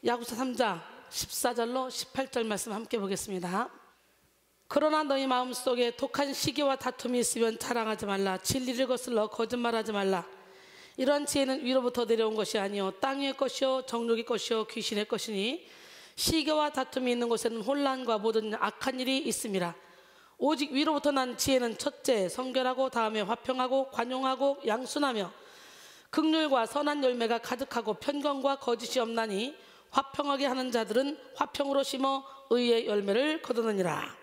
야고보서 3장 14절로 18절 말씀 함께 보겠습니다. 그러나 너희 마음속에 독한 시기와 다툼이 있으면 자랑하지 말라. 진리를 거슬러 거짓말하지 말라. 이러한 지혜는 위로부터 내려온 것이 아니요 땅 위의 것이요 정욕의 것이요 귀신의 것이니 시기와 다툼이 있는 곳에는 혼란과 모든 악한 일이 있음이라. 오직 위로부터 난 지혜는 첫째 성결하고 다음에 화평하고 관용하고 양순하며 긍휼과 선한 열매가 가득하고 편견과 거짓이 없나니 화평하게 하는 자들은 화평으로 심어 의의 열매를 거두느니라.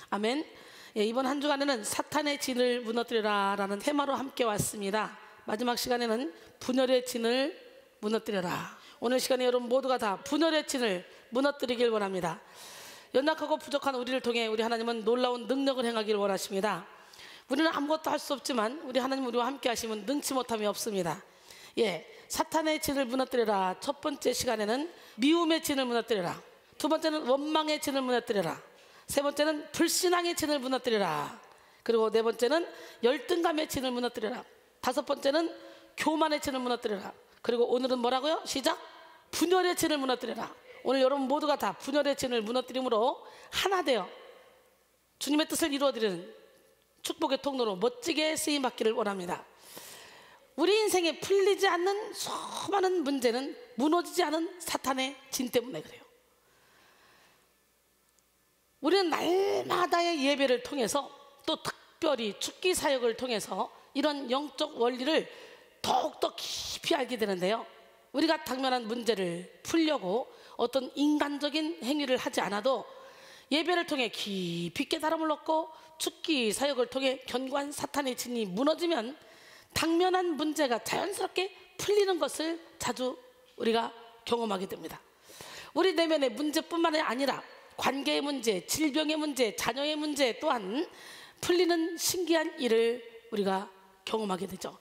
아멘. 이번 한 주간에는 사탄의 진을 무너뜨려라 라는 테마로 함께 왔습니다. 마지막 시간에는 분열의 진을 무너뜨려라. 오늘 시간에 여러분 모두가 다 분열의 진을 무너뜨리길 원합니다. 연약하고 부족한 우리를 통해 우리 하나님은 놀라운 능력을 행하기를 원하십니다. 우리는 아무것도 할 수 없지만 우리 하나님 우리와 함께 하시면 능치 못함이 없습니다. 사탄의 진을 무너뜨려라. 첫 번째 시간에는 미움의 진을 무너뜨려라. 두 번째는 원망의 진을 무너뜨려라. 세 번째는 불신앙의 진을 무너뜨려라. 그리고 네 번째는 열등감의 진을 무너뜨려라. 다섯 번째는 교만의 진을 무너뜨려라. 그리고 오늘은 뭐라고요? 시작! 분열의 진을 무너뜨려라. 오늘 여러분 모두가 다 분열의 진을 무너뜨림으로 하나 되어 주님의 뜻을 이루어드리는 축복의 통로로 멋지게 쓰임받기를 원합니다. 우리 인생에 풀리지 않는 수많은 문제는 무너지지 않은 사탄의 진 때문에 그래요. 우리는 날마다의 예배를 통해서 또 특별히 축기 사역을 통해서 이런 영적 원리를 더욱더 깊이 알게 되는데요, 우리가 당면한 문제를 풀려고 어떤 인간적인 행위를 하지 않아도 예배를 통해 깊이 깨달음을 얻고 축기 사역을 통해 견고한 사탄의 진이 무너지면 당면한 문제가 자연스럽게 풀리는 것을 자주 우리가 경험하게 됩니다. 우리 내면의 문제뿐만 아니라 관계의 문제, 질병의 문제, 자녀의 문제 또한 풀리는 신기한 일을 우리가 경험하게 되죠.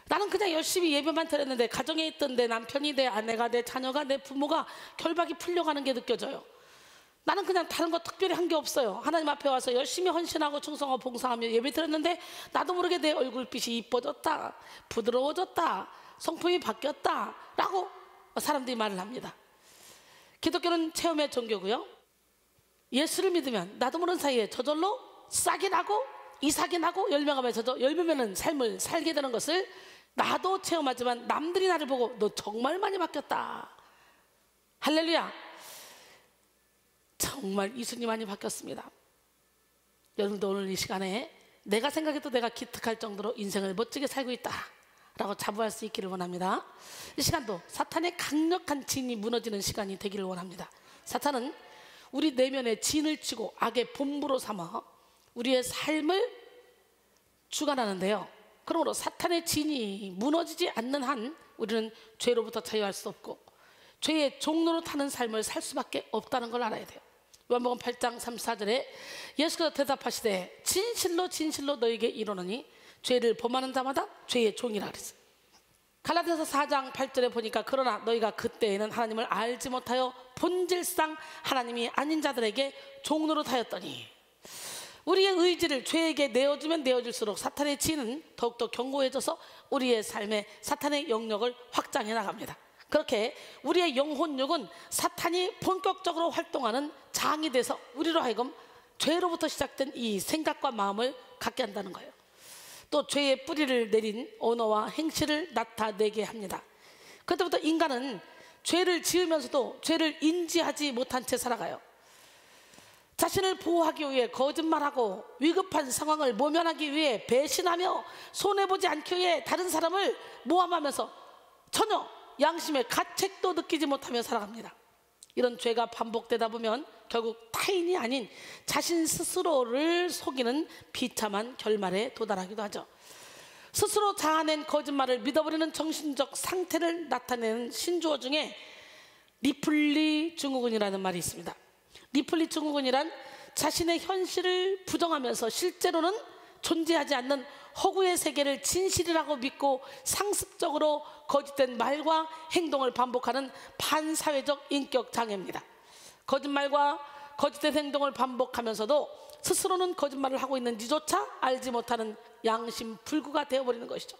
나는 그냥 열심히 예배만 드렸는데 가정에 있던 내 남편이, 내 아내가, 내 자녀가, 내 부모가 결박이 풀려가는 게 느껴져요. 나는 그냥 다른 거 특별히 한 게 없어요. 하나님 앞에 와서 열심히 헌신하고 충성하고 봉사하며 예배 드렸는데 나도 모르게 내 얼굴빛이 이뻐졌다, 부드러워졌다, 성품이 바뀌었다 라고 사람들이 말을 합니다. 기독교는 체험의 종교고요, 예수를 믿으면 나도 모르는 사이에 저절로 싹이 나고 이삭이 나고 열매가 맺어져 열매맺는 삶을 살게 되는 것을 나도 체험하지만 남들이 나를 보고 너 정말 많이 바뀌었다, 할렐루야, 정말 이순이 많이 바뀌었습니다. 여러분도 오늘 이 시간에 내가 생각해도 내가 기특할 정도로 인생을 멋지게 살고 있다 라고 자부할 수 있기를 원합니다. 이 시간도 사탄의 강력한 진이 무너지는 시간이 되기를 원합니다. 사탄은 우리 내면에 진을 치고 악의 본부로 삼아 우리의 삶을 주관하는데요, 그러므로 사탄의 진이 무너지지 않는 한 우리는 죄로부터 자유할 수 없고 죄의 종로로 타는 삶을 살 수밖에 없다는 걸 알아야 돼요. 요한복음 8장 34절에 예수께서 대답하시되 진실로 진실로 너에게 이르노니 죄를 범하는 자마다 죄의 종이라 그랬어요. 갈라디아서 4장 8절에 보니까 그러나 너희가 그때에는 하나님을 알지 못하여 본질상 하나님이 아닌 자들에게 종로로 타였더니, 우리의 의지를 죄에게 내어주면 내어줄수록 사탄의 진은 더욱더 견고해져서 우리의 삶에 사탄의 영역을 확장해 나갑니다. 그렇게 우리의 영혼육은 사탄이 본격적으로 활동하는 장이 돼서 우리로 하여금 죄로부터 시작된 이 생각과 마음을 갖게 한다는 거예요. 또 죄의 뿌리를 내린 언어와 행실을 나타내게 합니다. 그때부터 인간은 죄를 지으면서도 죄를 인지하지 못한 채 살아가요. 자신을 보호하기 위해 거짓말하고 위급한 상황을 모면하기 위해 배신하며 손해보지 않기 위해 다른 사람을 모함하면서 전혀 양심의 가책도 느끼지 못하며 살아갑니다. 이런 죄가 반복되다 보면 결국 타인이 아닌 자신 스스로를 속이는 비참한 결말에 도달하기도 하죠. 스스로 자아낸 거짓말을 믿어버리는 정신적 상태를 나타내는 신조어 중에 리플리 증후군이라는 말이 있습니다. 리플리 증후군이란 자신의 현실을 부정하면서 실제로는 존재하지 않는 허구의 세계를 진실이라고 믿고 상습적으로 거짓된 말과 행동을 반복하는 반사회적 인격 장애입니다. 거짓말과 거짓된 행동을 반복하면서도 스스로는 거짓말을 하고 있는지조차 알지 못하는 양심 불구가 되어버리는 것이죠.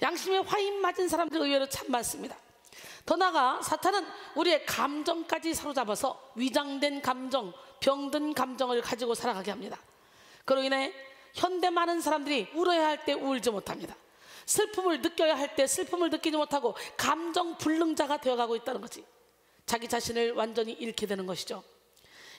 양심에 화인 맞은 사람들 의외로 참 많습니다. 더 나아가 사탄은 우리의 감정까지 사로잡아서 위장된 감정, 병든 감정을 가지고 살아가게 합니다. 그로 인해 현대 많은 사람들이 울어야 할 때 울지 못합니다. 슬픔을 느껴야 할 때 슬픔을 느끼지 못하고 감정 불능자가 되어가고 있다는 거지. 자기 자신을 완전히 잃게 되는 것이죠.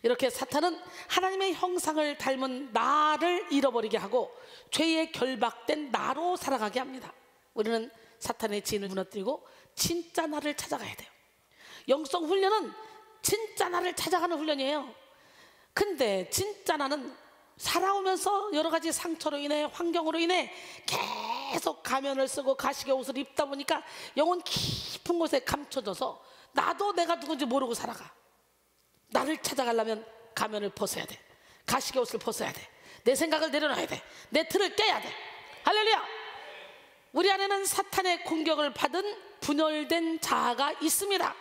이렇게 사탄은 하나님의 형상을 닮은 나를 잃어버리게 하고 죄에 결박된 나로 살아가게 합니다. 우리는 사탄의 지인을 무너뜨리고 진짜 나를 찾아가야 돼요. 영성 훈련은 진짜 나를 찾아가는 훈련이에요. 근데 진짜 나는 살아오면서 여러 가지 상처로 인해, 환경으로 인해 계속 가면을 쓰고 가식의 옷을 입다 보니까 영혼 깊은 곳에 감춰져서 나도 내가 누군지 모르고 살아가. 나를 찾아가려면 가면을 벗어야 돼. 가식의 옷을 벗어야 돼. 내 생각을 내려놔야 돼. 내 틀을 깨야 돼. 할렐루야. 우리 안에는 사탄의 공격을 받은 분열된 자아가 있습니다.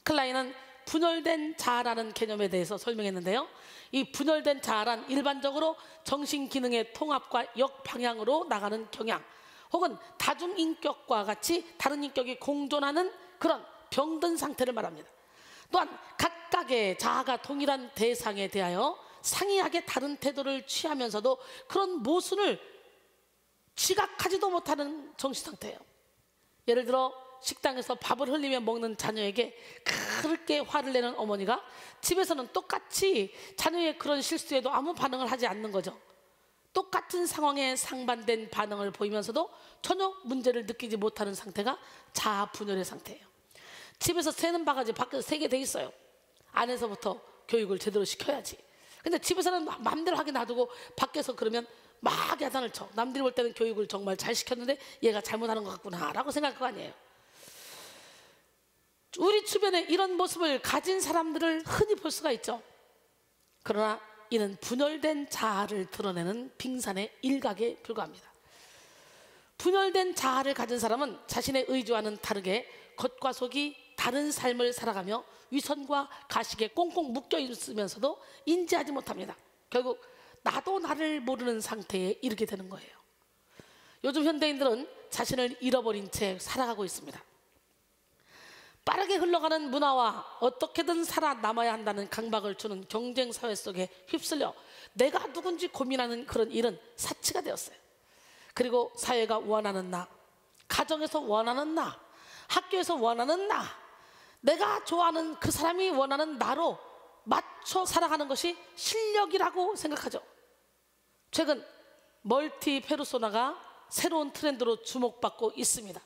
클라인은 분열된 자아라는 개념에 대해서 설명했는데요, 이 분열된 자아란 일반적으로 정신기능의 통합과 역방향으로 나가는 경향, 혹은 다중인격과 같이 다른 인격이 공존하는 그런 병든 상태를 말합니다. 또한 각각의 자아가 동일한 대상에 대하여 상이하게 다른 태도를 취하면서도 그런 모순을 지각하지도 못하는 정신상태예요. 예를 들어 식당에서 밥을 흘리며 먹는 자녀에게 그렇게 화를 내는 어머니가 집에서는 똑같이 자녀의 그런 실수에도 아무 반응을 하지 않는 거죠. 똑같은 상황에 상반된 반응을 보이면서도 전혀 문제를 느끼지 못하는 상태가 자아 분열의 상태예요. 집에서 새는 바가지 밖에서 새게 돼 있어요. 안에서부터 교육을 제대로 시켜야지. 근데 집에서는 마음대로 하게 놔두고 밖에서 그러면 막 야단을 쳐. 남들이 볼 때는 교육을 정말 잘 시켰는데 얘가 잘못하는 것 같구나 라고 생각할 거 아니에요. 우리 주변에 이런 모습을 가진 사람들을 흔히 볼 수가 있죠. 그러나 이는 분열된 자아를 드러내는 빙산의 일각에 불과합니다. 분열된 자아를 가진 사람은 자신의 의지와는 다르게 겉과 속이 다른 삶을 살아가며 위선과 가식에 꽁꽁 묶여 있으면서도 인지하지 못합니다. 결국 나도 나를 모르는 상태에 이르게 되는 거예요. 요즘 현대인들은 자신을 잃어버린 채 살아가고 있습니다. 빠르게 흘러가는 문화와 어떻게든 살아남아야 한다는 강박을 주는 경쟁 사회 속에 휩쓸려 내가 누군지 고민하는 그런 일은 사치가 되었어요. 그리고 사회가 원하는 나, 가정에서 원하는 나, 학교에서 원하는 나, 내가 좋아하는 그 사람이 원하는 나로 맞춰 살아가는 것이 실력이라고 생각하죠. 최근 멀티 페르소나가 새로운 트렌드로 주목받고 있습니다.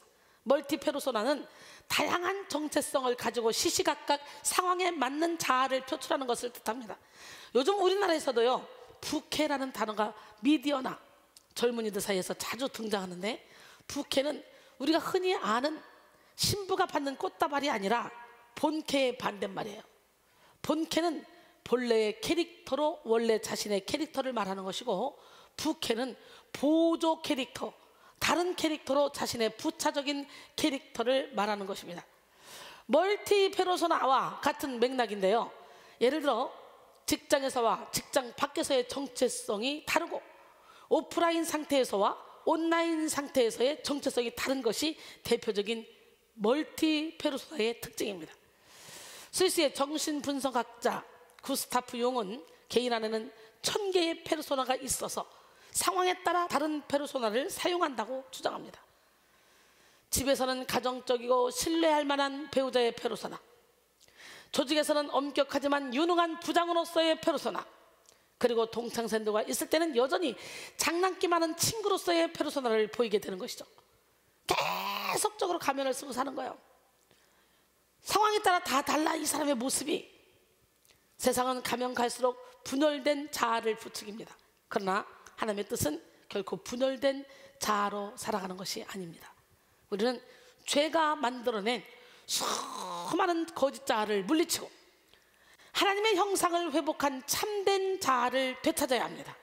멀티 페르소나는 다양한 정체성을 가지고 시시각각 상황에 맞는 자아를 표출하는 것을 뜻합니다. 요즘 우리나라에서도요, 부캐라는 단어가 미디어나 젊은이들 사이에서 자주 등장하는데, 부캐는 우리가 흔히 아는 신부가 받는 꽃다발이 아니라 본캐의 반대말이에요. 본캐는 본래의 캐릭터로 원래 자신의 캐릭터를 말하는 것이고, 부캐는 보조 캐릭터, 다른 캐릭터로 자신의 부차적인 캐릭터를 말하는 것입니다. 멀티 페르소나와 같은 맥락인데요, 예를 들어 직장에서와 직장 밖에서의 정체성이 다르고 오프라인 상태에서와 온라인 상태에서의 정체성이 다른 것이 대표적인 멀티 페르소나의 특징입니다. 스위스의 정신분석학자 구스타프 용은 개인 안에는 1000개의 페르소나가 있어서 상황에 따라 다른 페르소나를 사용한다고 주장합니다. 집에서는 가정적이고 신뢰할 만한 배우자의 페르소나, 조직에서는 엄격하지만 유능한 부장으로서의 페르소나, 그리고 동창생들과 있을 때는 여전히 장난기 많은 친구로서의 페르소나를 보이게 되는 것이죠. 계속적으로 가면을 쓰고 사는 거예요. 상황에 따라 다 달라, 이 사람의 모습이. 세상은 가면 갈수록 분열된 자아를 부추깁니다. 그러나 하나님의 뜻은 결코 분열된 자아로 살아가는 것이 아닙니다. 우리는 죄가 만들어낸 수많은 거짓 자아를 물리치고 하나님의 형상을 회복한 참된 자아를 되찾아야 합니다.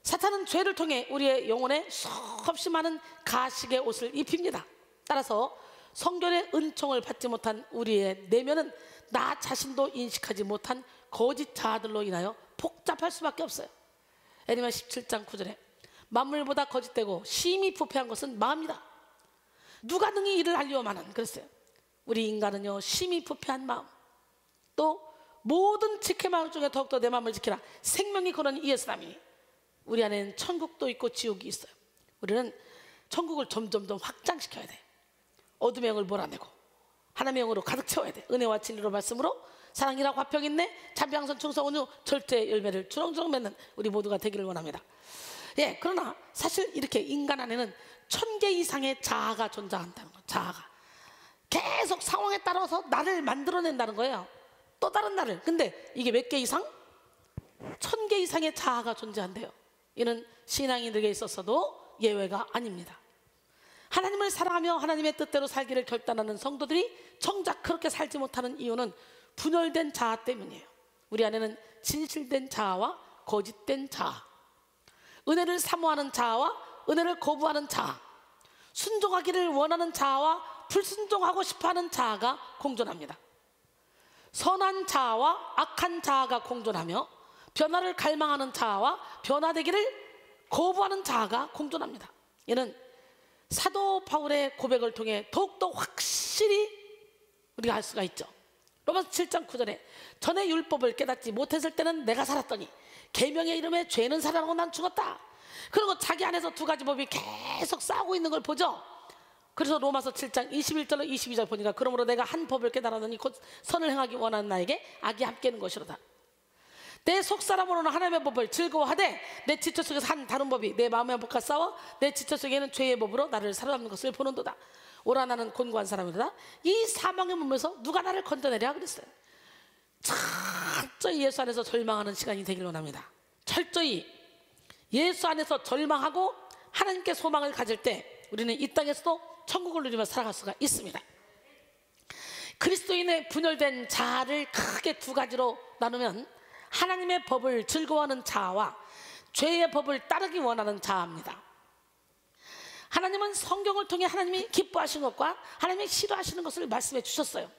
사탄은 죄를 통해 우리의 영혼에 수없이 많은 가식의 옷을 입힙니다. 따라서 성결의 은총을 받지 못한 우리의 내면은 나 자신도 인식하지 못한 거짓 자아들로 인하여 복잡할 수밖에 없어요. 에레미야 17장 9절에 만물보다 거짓되고 심히 부패한 것은 마음이다. 누가 능히 이를 알리오마는 그랬어요. 우리 인간은요 심히 부패한 마음, 또 모든 지킬 마음 중에 더욱더 내 마음을 지키라 생명이 거는 이의 사람이니 우리 안에는 천국도 있고 지옥이 있어요. 우리는 천국을 점점 확장시켜야 돼. 어둠의 영을 몰아내고 하나님의 영으로 가득 채워야 돼. 은혜와 진리로 말씀으로 사랑이라고 화평 있네 자비양선 충성 온유 절대 열매를 주렁주렁 맺는 우리 모두가 되기를 원합니다. 예, 그러나 사실 이렇게 인간 안에는 1000개 이상의 자아가 존재한다는 거예요. 자아가 계속 상황에 따라서 나를 만들어낸다는 거예요. 또 다른 나를. 근데 이게 몇 개 이상? 1000개 이상의 자아가 존재한대요. 이는 신앙인들에게 있어서도 예외가 아닙니다. 하나님을 사랑하며 하나님의 뜻대로 살기를 결단하는 성도들이 정작 그렇게 살지 못하는 이유는 분열된 자아 때문이에요. 우리 안에는 진실된 자아와 거짓된 자아, 은혜를 사모하는 자아와 은혜를 거부하는 자아, 순종하기를 원하는 자아와 불순종하고 싶어하는 자아가 공존합니다. 선한 자아와 악한 자아가 공존하며 변화를 갈망하는 자아와 변화되기를 거부하는 자아가 공존합니다. 이는 사도 바울의 고백을 통해 더욱더 확실히 우리가 알 수가 있죠. 로마서 7장 9절에 전에 율법을 깨닫지 못했을 때는 내가 살았더니 계명의 이름에 죄는 살아나고 난 죽었다. 그리고 자기 안에서 두 가지 법이 계속 싸우고 있는 걸 보죠. 그래서 로마서 7장 21절로 22절 보니까 그러므로 내가 한 법을 깨달았더니 곧 선을 행하기 원하는 나에게 악이 함께하는 것이로다. 내 속사람으로는 하나님의 법을 즐거워하되 내 지체 속에서 한 다른 법이 내 마음의 법과 싸워 내 지체 속에는 죄의 법으로 나를 사로잡는 것을 보는도다. 오라 나는 곤고한 사람이로다. 이 사망의 몸에서 누가 나를 건져내랴 그랬어요. 철저히 예수 안에서 절망하는 시간이 되길 원합니다. 철저히 예수 안에서 절망하고 하나님께 소망을 가질 때 우리는 이 땅에서도 천국을 누리며 살아갈 수가 있습니다. 그리스도인의 분열된 자아를 크게 두 가지로 나누면 하나님의 법을 즐거워하는 자아와 죄의 법을 따르기 원하는 자아입니다. 하나님은 성경을 통해 하나님이 기뻐하시는 것과 하나님이 싫어하시는 것을 말씀해 주셨어요.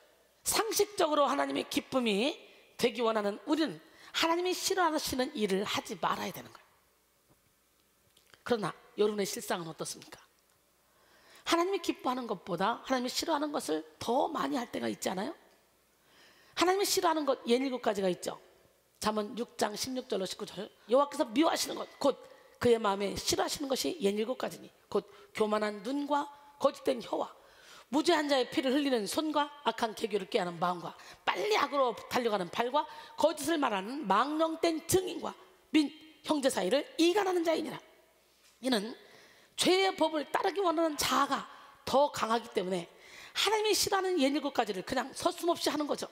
상식적으로 하나님의 기쁨이 되기 원하는 우리는 하나님이 싫어하시는 일을 하지 말아야 되는 거예요. 그러나 여러분의 실상은 어떻습니까? 하나님이 기뻐하는 것보다 하나님이 싫어하는 것을 더 많이 할 때가 있지 않아요? 하나님이 싫어하는 것 17가지가 있죠. 잠언 6장 16절로 19절 여호와께서 미워하시는 것 곧 그의 마음에 싫어하시는 것이 17가지니 곧 교만한 눈과 거짓된 혀와 무죄한 자의 피를 흘리는 손과 악한 계교를 꾀하는 마음과 빨리 악으로 달려가는 발과 거짓을 말하는 망령된 증인과 민 형제 사이를 이간하는 자이니라. 이는 죄의 법을 따르기 원하는 자아가 더 강하기 때문에 하나님이 싫어하는 17가지를 그냥 서슴없이 하는 거죠.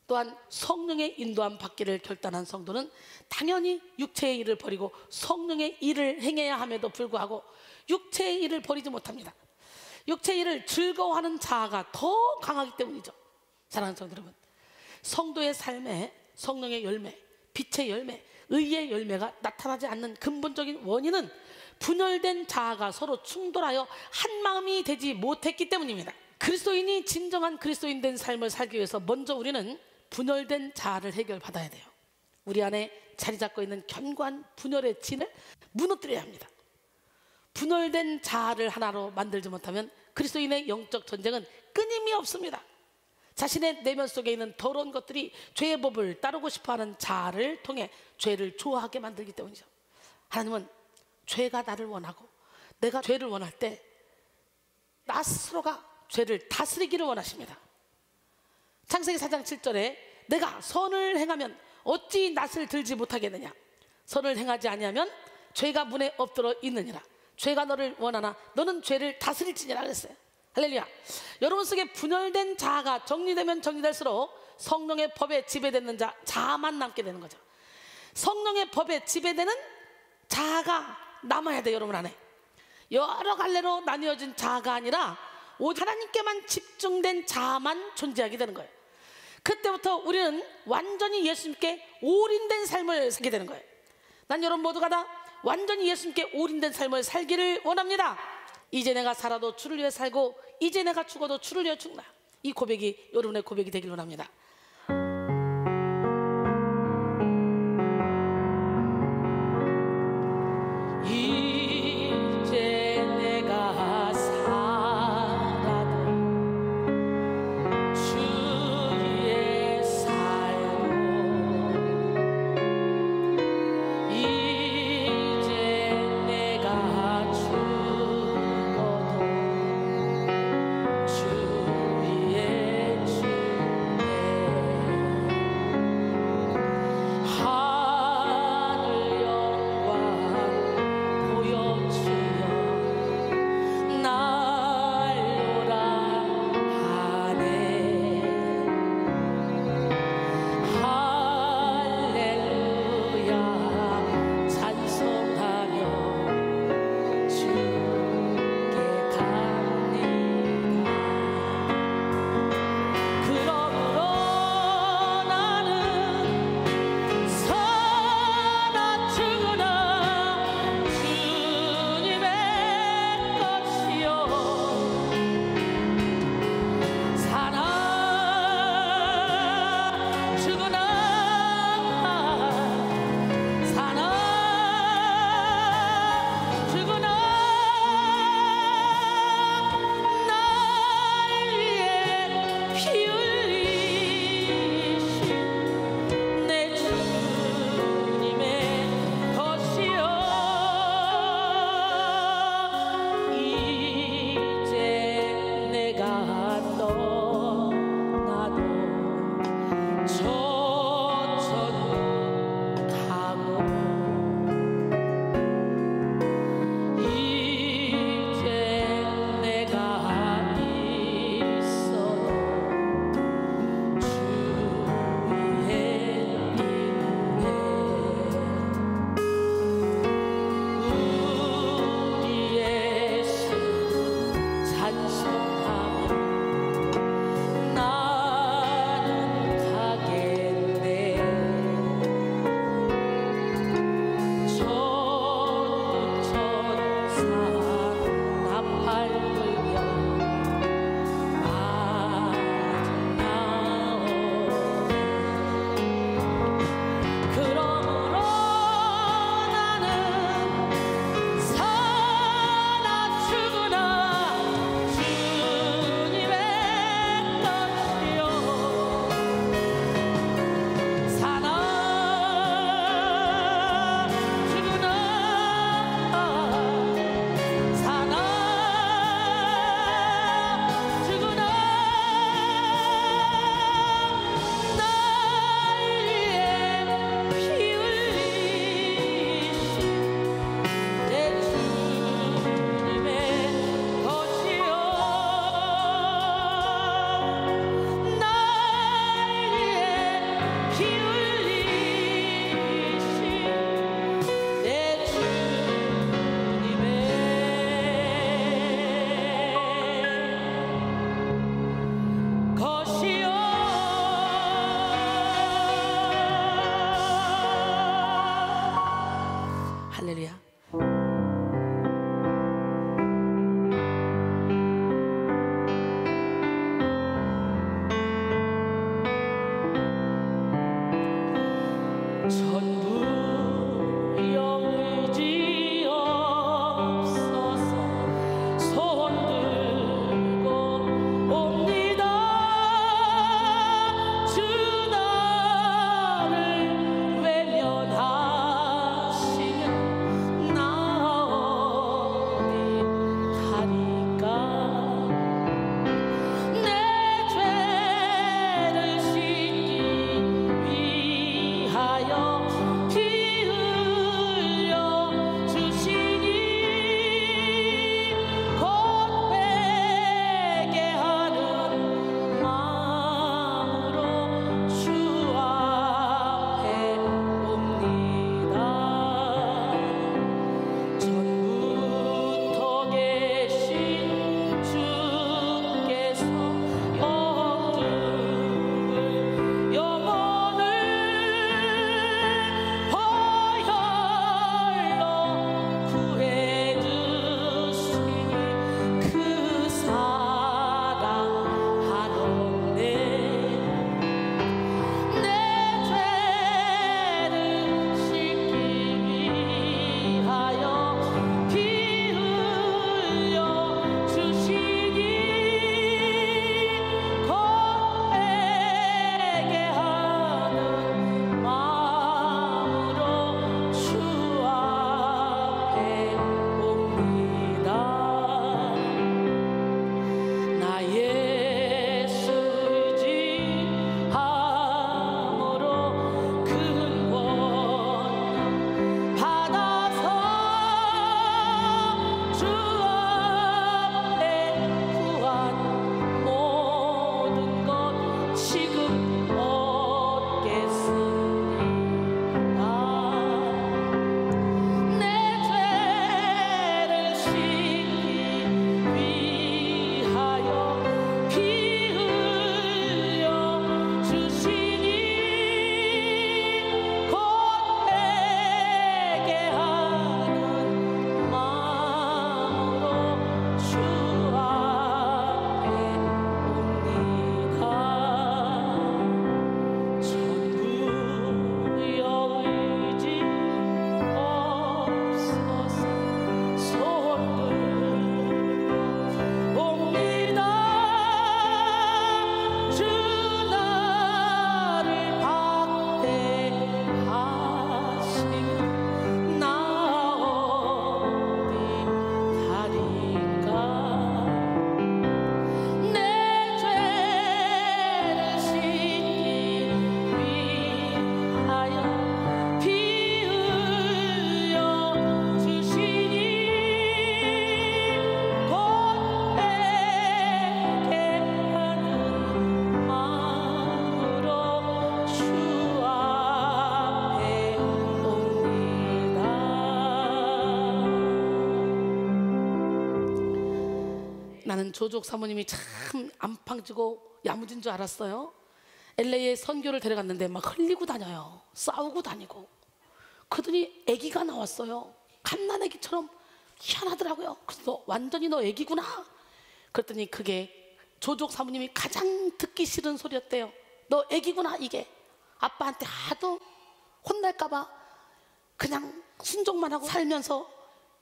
또한 성령의 인도함 받기를 결단한 성도는 당연히 육체의 일을 버리고 성령의 일을 행해야 함에도 불구하고 육체의 일을 버리지 못합니다. 육체의 일을 즐거워하는 자아가 더 강하기 때문이죠. 사랑하는 성도 여러분, 성도의 삶에 성령의 열매, 빛의 열매, 의의 열매가 나타나지 않는 근본적인 원인은 분열된 자아가 서로 충돌하여 한 마음이 되지 못했기 때문입니다. 그리스도인이 진정한 그리스도인 된 삶을 살기 위해서 먼저 우리는 분열된 자아를 해결받아야 돼요. 우리 안에 자리 잡고 있는 견고한 분열의 진을 무너뜨려야 합니다. 분열된 자아를 하나로 만들지 못하면 그리스도인의 영적 전쟁은 끊임이 없습니다. 자신의 내면 속에 있는 더러운 것들이 죄의 법을 따르고 싶어하는 자아를 통해 죄를 좋아하게 만들기 때문이죠. 하나님은 죄가 나를 원하고 내가 죄를 원할 때 나 스스로가 죄를 다스리기를 원하십니다. 창세기 4장 7절에 내가 선을 행하면 어찌 낯을 들지 못하겠느냐, 선을 행하지 아니하면 죄가 문에 엎드러 있느니라. 죄가 너를 원하나 너는 죄를 다스릴지니라 그랬어요. 할렐루야. 여러분 속에 분열된 자아가 정리되면 정리될수록 성령의 법에 지배되는 자아만 남게 되는 거죠. 성령의 법에 지배되는 자아가 남아야 돼요. 여러분 안에 여러 갈래로 나뉘어진 자아가 아니라 오직 하나님께만 집중된 자아만 존재하게 되는 거예요. 그때부터 우리는 완전히 예수님께 올인된 삶을 살게 되는 거예요. 난 여러분 모두가 다 완전히 예수님께 올인된 삶을 살기를 원합니다. 이제 내가 살아도 주를 위해 살고 이제 내가 죽어도 주를 위해 죽나. 이 고백이 여러분의 고백이 되길 원합니다. 이제 내가 할렐루야. 전부 영의지 없어서 손 들고 옵니다. 주 나를 외면하시면 나 어디 가리까. 내 죄를 씻기 위하여 피 흘려 주시니 곧 회개하는 마음으로 주 앞에 옵니다. 전부터 계신 주께서 영혼을 보혈로 구해주시니 그 사랑하노네. 내 죄를 씻기 위하여 피 흘려 주시니 곧 회개하는 마음으로 주 앞에 옵니다. 나 예수 의지함으로 큰 권능 받아서 주 앞에 구한 모든 것 지금 얻겠습니다. 내 죄를 씻기 위하여 피 흘려 주시니 곧 회개하는 마음으로 주 앞에 옵니다. 전부 영의지 없어서 손 들고 옵니다. 주 나를 박대하시면 나 어디 가리까. 내 죄를 씻기 위하여 피 흘려 주시니 곧 회개하는 마음으로 주 앞에 옵니다. 나는 조족 사모님이 참 안팡지고 야무진 줄 알았어요. LA에 선교를 데려갔는데 막 흘리고 다녀요. 싸우고 다니고. 그러더니 아기가 나왔어요. 갓난아기처럼 희한하더라고요. 그래서 완전히 너 아기구나. 그랬더니 그게 조족 사모님이 가장 듣기 싫은 소리였대요. 너 아기구나. 이게 아빠한테 하도 혼날까봐 그냥 순종만 하고 살면서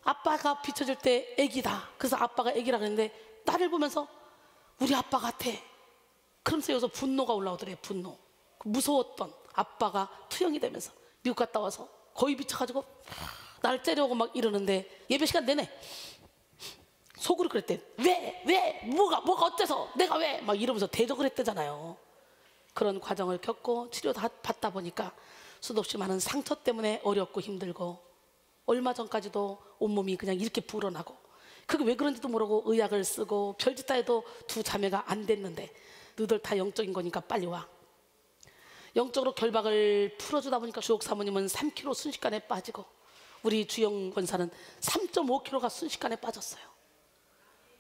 아빠가 비춰질 때 아기다. 그래서 아빠가 아기라 그랬는데 딸을 보면서 우리 아빠 같아. 그러면서 여기서 분노가 올라오더래요. 분노. 무서웠던 아빠가 투영이 되면서 미국 갔다 와서 거의 미쳐가지고 나를 째려오고 막 이러는데 예배 시간 내내 속으로 그랬대. 왜 뭐가 어때서 내가 왜 막 이러면서 대적을 했대잖아요. 그런 과정을 겪고 치료 다 받다 보니까 수도 없이 많은 상처 때문에 어렵고 힘들고 얼마 전까지도 온몸이 그냥 이렇게 불어나고 그게 왜 그런지도 모르고 의약을 쓰고 별짓 다 해도 두 자매가 안 됐는데 너희들 다 영적인 거니까 빨리 와. 영적으로 결박을 풀어주다 보니까 주옥 사모님은 3kg 순식간에 빠지고 우리 주영 권사는 3.5kg가 순식간에 빠졌어요.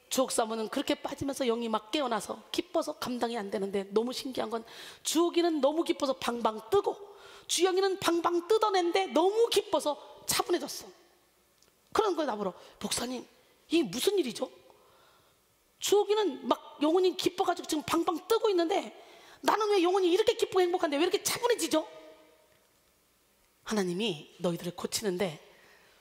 주옥 사모는 그렇게 빠지면서 영이 막 깨어나서 기뻐서 감당이 안 되는데 너무 신기한 건 주옥이는 너무 기뻐서 방방 뜨고 주영이는 방방 뜯어낸데 너무 기뻐서 차분해졌어. 그런 거예요. 나보러 목사님 이게 무슨 일이죠? 주옥이는 막 영혼이 기뻐가지고 지금 방방 뜨고 있는데 나는 왜 영혼이 이렇게 기쁘고 행복한데 왜 이렇게 차분해지죠? 하나님이 너희들을 고치는데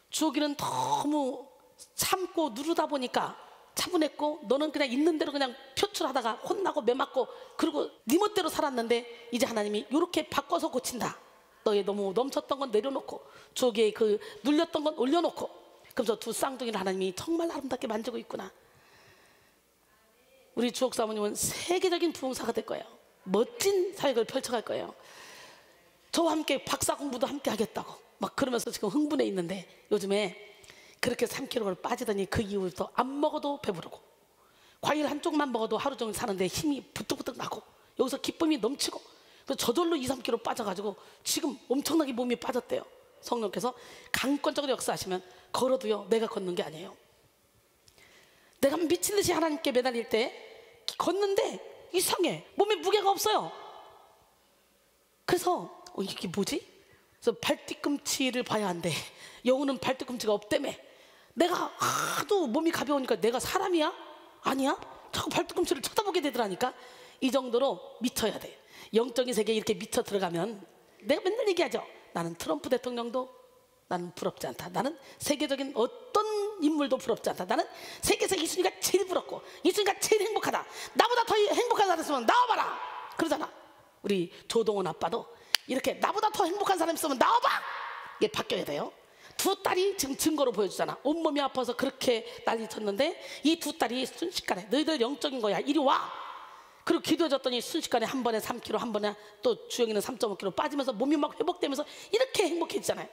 주옥이는 너무 참고 누르다 보니까 차분했고 너는 그냥 있는 대로 그냥 표출하다가 혼나고 매맞고 그리고 네 멋대로 살았는데 이제 하나님이 이렇게 바꿔서 고친다. 너의 너무 넘쳤던 건 내려놓고 주옥의 그 눌렸던 건 올려놓고 그래서 두 쌍둥이를 하나님이 정말 아름답게 만지고 있구나. 우리 주옥 사모님은 세계적인 부흥사가 될 거예요. 멋진 사역을 펼쳐갈 거예요. 저와 함께 박사 공부도 함께 하겠다고 막 그러면서 지금 흥분해 있는데 요즘에 그렇게 3kg를 빠지더니 그 이후부터 안 먹어도 배부르고 과일 한쪽만 먹어도 하루 종일 사는데 힘이 부뚝부뚝 나고 여기서 기쁨이 넘치고 저절로 2-3kg 빠져가지고 지금 엄청나게 몸이 빠졌대요. 성령께서 강권적으로 역사하시면 걸어도요 내가 걷는 게 아니에요. 내가 미친 듯이 하나님께 매달릴 때 걷는데 이상해. 몸에 무게가 없어요. 그래서 이게 뭐지? 그래서 발뒤꿈치를 봐야 한대. 영혼은 발뒤꿈치가 없다며. 내가 하도 몸이 가벼우니까 내가 사람이야? 아니야? 자꾸 발뒤꿈치를 쳐다보게 되더라니까. 이 정도로 미쳐야 돼. 영적인 세계에 이렇게 미쳐 들어가면 내가 맨날 얘기하죠. 나는 트럼프 대통령도 나는 부럽지 않다. 나는 세계적인 어떤 인물도 부럽지 않다. 나는 세계에서 이순이가 제일 부럽고 이순이가 제일 행복하다. 나보다 더 행복한 사람 있으면 나와봐라 그러잖아. 우리 조동원 아빠도 이렇게 나보다 더 행복한 사람 있으면 나와봐. 이게 바뀌어야 돼요. 두 딸이 지금 증거로 보여주잖아. 온몸이 아파서 그렇게 난리쳤는데 이 두 딸이 순식간에 너희들 영적인 거야 이리 와. 그리고 기도해줬더니 순식간에 한 번에 3kg 한 번에 또 주영이는 3.5kg 빠지면서 몸이 막 회복되면서 이렇게 행복해지잖아요.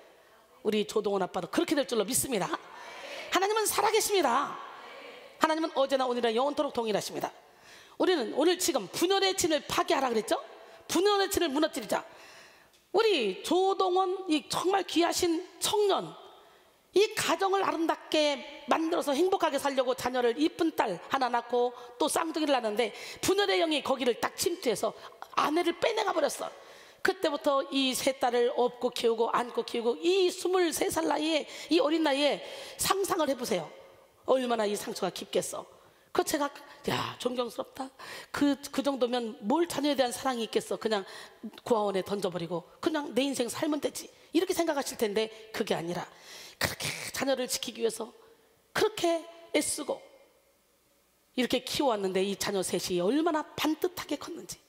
우리 조동원 아빠도 그렇게 될 줄로 믿습니다. 하나님은 살아계십니다. 하나님은 어제나 오늘이나 영원토록 동일하십니다. 우리는 오늘 지금 분열의 진을 파괴하라 그랬죠? 분열의 진을 무너뜨리자. 우리 조동원 이 정말 귀하신 청년 이 가정을 아름답게 만들어서 행복하게 살려고 자녀를 이쁜 딸 하나 낳고 또 쌍둥이를 낳는데 분열의 영이 거기를 딱 침투해서 아내를 빼내가 버렸어. 그때부터 이 세 딸을 업고 키우고 안고 키우고 이 23살 나이에 이 어린 나이에 상상을 해보세요. 얼마나 이 상처가 깊겠어. 그 제가 야 존경스럽다. 그 정도면 뭘 자녀에 대한 사랑이 있겠어. 그냥 고아원에 던져버리고 그냥 내 인생 살면 되지 이렇게 생각하실 텐데 그게 아니라 그렇게 자녀를 지키기 위해서 그렇게 애쓰고 이렇게 키워왔는데 이 자녀 셋이 얼마나 반듯하게 컸는지.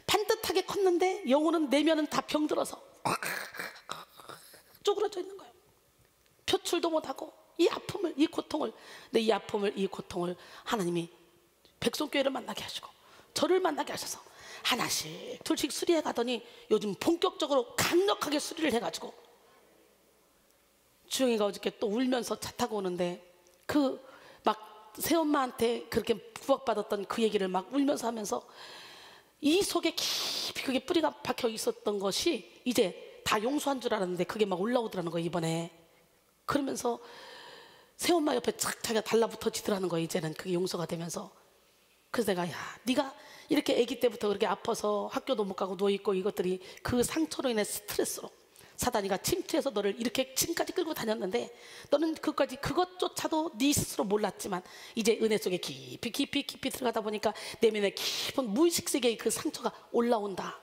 반듯하게 컸는데 영혼은 내면은 다 병들어서 쪼그러져 있는 거예요. 표출도 못하고 이 아픔을 이 고통을 근데 이 아픔을 이 고통을 하나님이 백성교회를 만나게 하시고 저를 만나게 하셔서 하나씩 둘씩 수리해 가더니 요즘 본격적으로 강력하게 수리를 해가지고 주영이가 어저께 또 울면서 차 타고 오는데 그 막 새엄마한테 그렇게 구박받았던 그 얘기를 막 울면서 하면서 이 속에 깊이 그게 뿌리가 박혀 있었던 것이 이제 다 용서한 줄 알았는데 그게 막 올라오더라는 거예요 이번에. 그러면서 새엄마 옆에 착 자기가 달라붙어지더라는 거예요. 이제는 그게 용서가 되면서. 그래서 내가 야 네가 이렇게 아기 때부터 그렇게 아파서 학교도 못 가고 누워있고 이것들이 그 상처로 인해 스트레스로 사단이가 침투해서 너를 이렇게 지금까지 끌고 다녔는데 너는 그것까지 그것조차도 네 스스로 몰랐지만 이제 은혜 속에 깊이 들어가다 보니까 내면에 깊은 무의식 세계의 그 상처가 올라온다.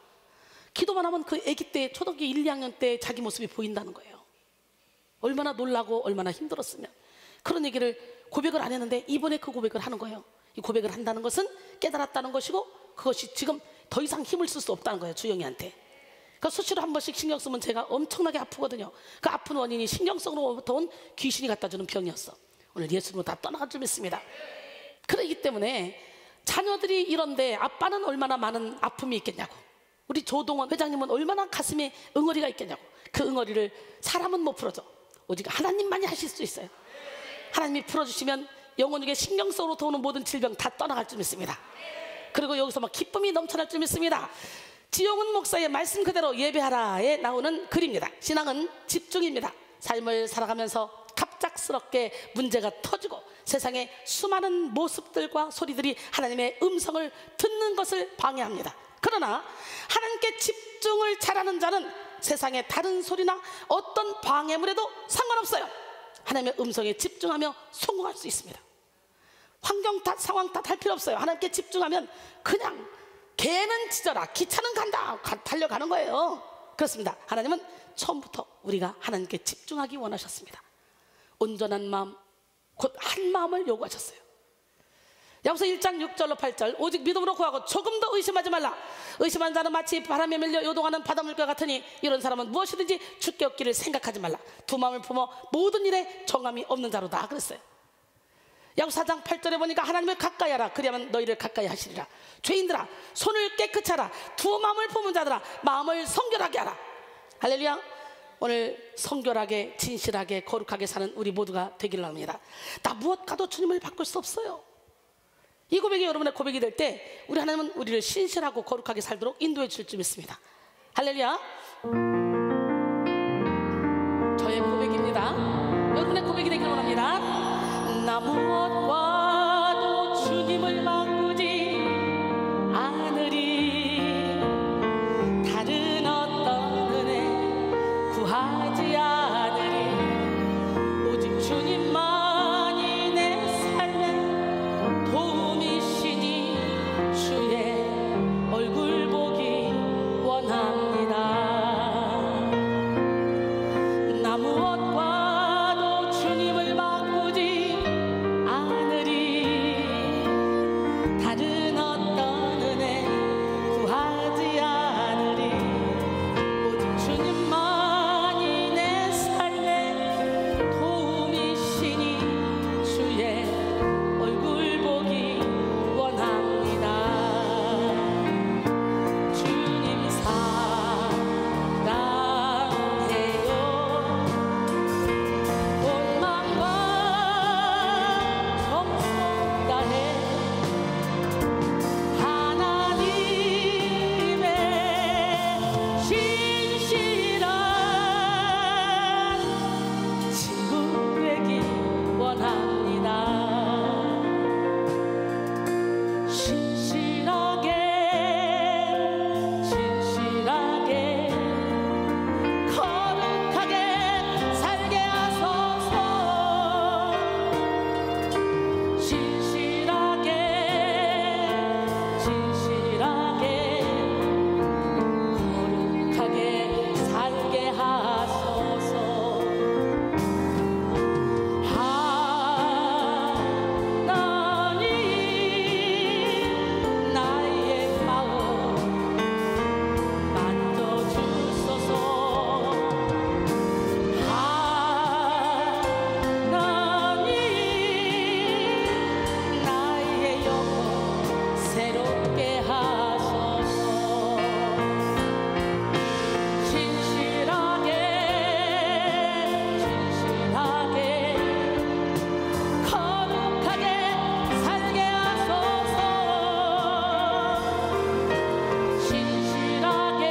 기도만 하면 그 아기 때 초등학교 1, 2학년 때 자기 모습이 보인다는 거예요. 얼마나 놀라고 얼마나 힘들었으면. 그런 얘기를 고백을 안 했는데 이번에 그 고백을 하는 거예요. 이 고백을 한다는 것은 깨달았다는 것이고 그것이 지금 더 이상 힘을 쓸 수 없다는 거예요. 주영이한테. 그러니까 수시로 한 번씩 신경 쓰면 제가 엄청나게 아프거든요. 그 아픈 원인이 신경성으로부터 온 귀신이 갖다 주는 병이었어. 오늘 예수님으로 다 떠나갈 줄 믿습니다. 그러기 때문에 자녀들이 이런데 아빠는 얼마나 많은 아픔이 있겠냐고. 우리 조동원 회장님은 얼마나 가슴에 응어리가 있겠냐고. 그 응어리를 사람은 못 풀어줘. 오직 하나님만이 하실 수 있어요. 하나님이 풀어주시면 영혼 중에 신경성으로 오는 모든 질병 다 떠나갈 줄 믿습니다. 그리고 여기서 막 기쁨이 넘쳐날 줄 믿습니다. 지용훈 목사의 말씀 그대로 예배하라에 나오는 글입니다. 신앙은 집중입니다. 삶을 살아가면서 갑작스럽게 문제가 터지고 세상에 수많은 모습들과 소리들이 하나님의 음성을 듣는 것을 방해합니다. 그러나 하나님께 집중을 잘하는 자는 세상의 다른 소리나 어떤 방해물에도 상관없어요. 하나님의 음성에 집중하며 성공할 수 있습니다. 환경 탓, 상황 탓 할 필요 없어요. 하나님께 집중하면 그냥 개는 짖어라, 기차는 간다, 달려가는 거예요. 그렇습니다. 하나님은 처음부터 우리가 하나님께 집중하기 원하셨습니다. 온전한 마음, 곧 한 마음을 요구하셨어요. 야고보서 1장 6절로 8절, 오직 믿음으로 구하고 조금 더 의심하지 말라. 의심하는 자는 마치 바람에 밀려 요동하는 바닷물과 같으니 이런 사람은 무엇이든지 주께 얻기를 생각하지 말라. 두 마음을 품어 모든 일에 정함이 없는 자로다 그랬어요. 야고보서 4장 8절에 보니까 하나님을 가까이 하라. 그리하면 너희를 가까이 하시리라. 죄인들아, 손을 깨끗이 하라. 두 마음을 품은 자들아, 마음을 성결하게 하라. 할렐루야. 오늘 성결하게, 진실하게, 거룩하게 사는 우리 모두가 되기를 합니다. 나 무엇 가도 주님을 바꿀 수 없어요. 이 고백이 여러분의 고백이 될 때 우리 하나님은 우리를 신실하고 거룩하게 살도록 인도해 주실 줄 믿습니다. 할렐루야. 저의 고백입니다. 여러분의 고백이 되기를 원합니다. 나 무엇과도 주님을 바꾸지 않으리. 다른 어떤 은혜 구하지 않으리. 오직 주님만이 내 삶의 도움이시니 주의 얼굴 보기 원합니다. 나 무엇과도 주님을 바꾸지 않으리. 다른 어떤 은혜 구하지 않으리. 오직 주님만이 내 삶의 도움이시니 주의 얼굴 보기 원합니다. 주님 사랑해요. 온 마음과 정성 다해 하나님의 신실한 친구 되기 원합니다. 신실하게 거룩하게 살게 하소서. 신실하게 거룩하게 살게 하소서. 하나님 나의 마음 만져주소서. 하나님 나의 영혼 새롭게 하소서. 신실하게 거룩하게 살게 하소서. 신실하게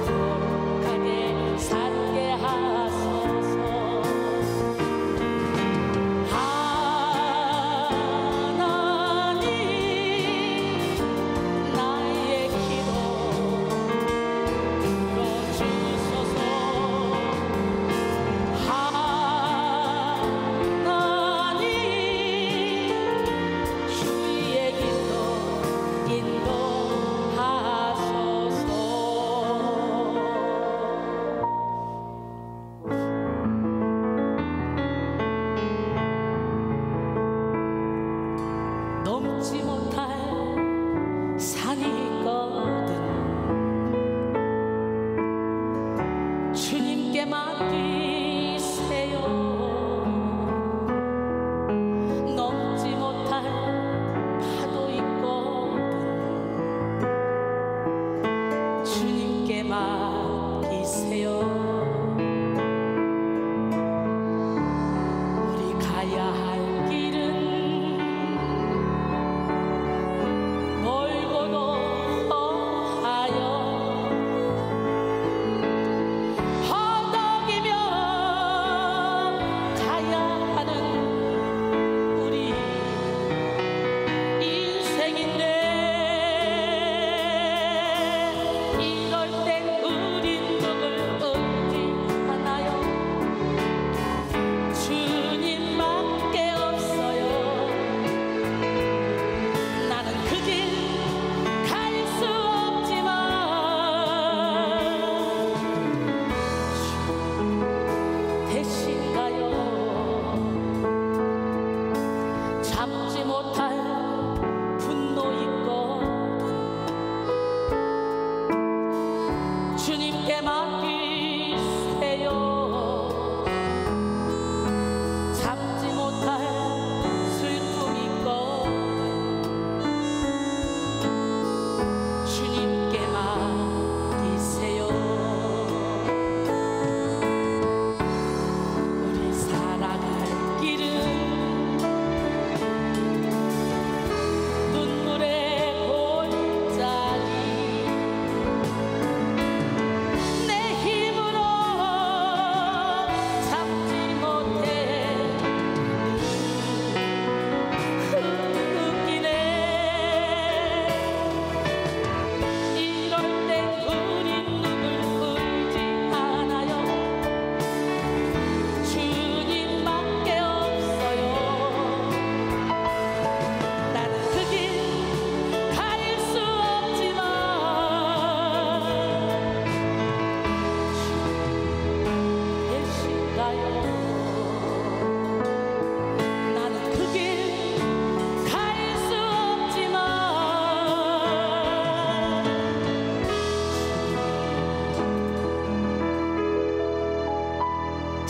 거룩하게 살게 하소서. 하나님 나의 기도 들어주소서. 하나님 주의 길로 인도하소서. 넘지 못할 산이 있거든 주님께 맡기세요. 넘지 못할 파도 있거든 주님께 맡기세요. 우리 가야 할 길은 멀고도 험하여 허덕이며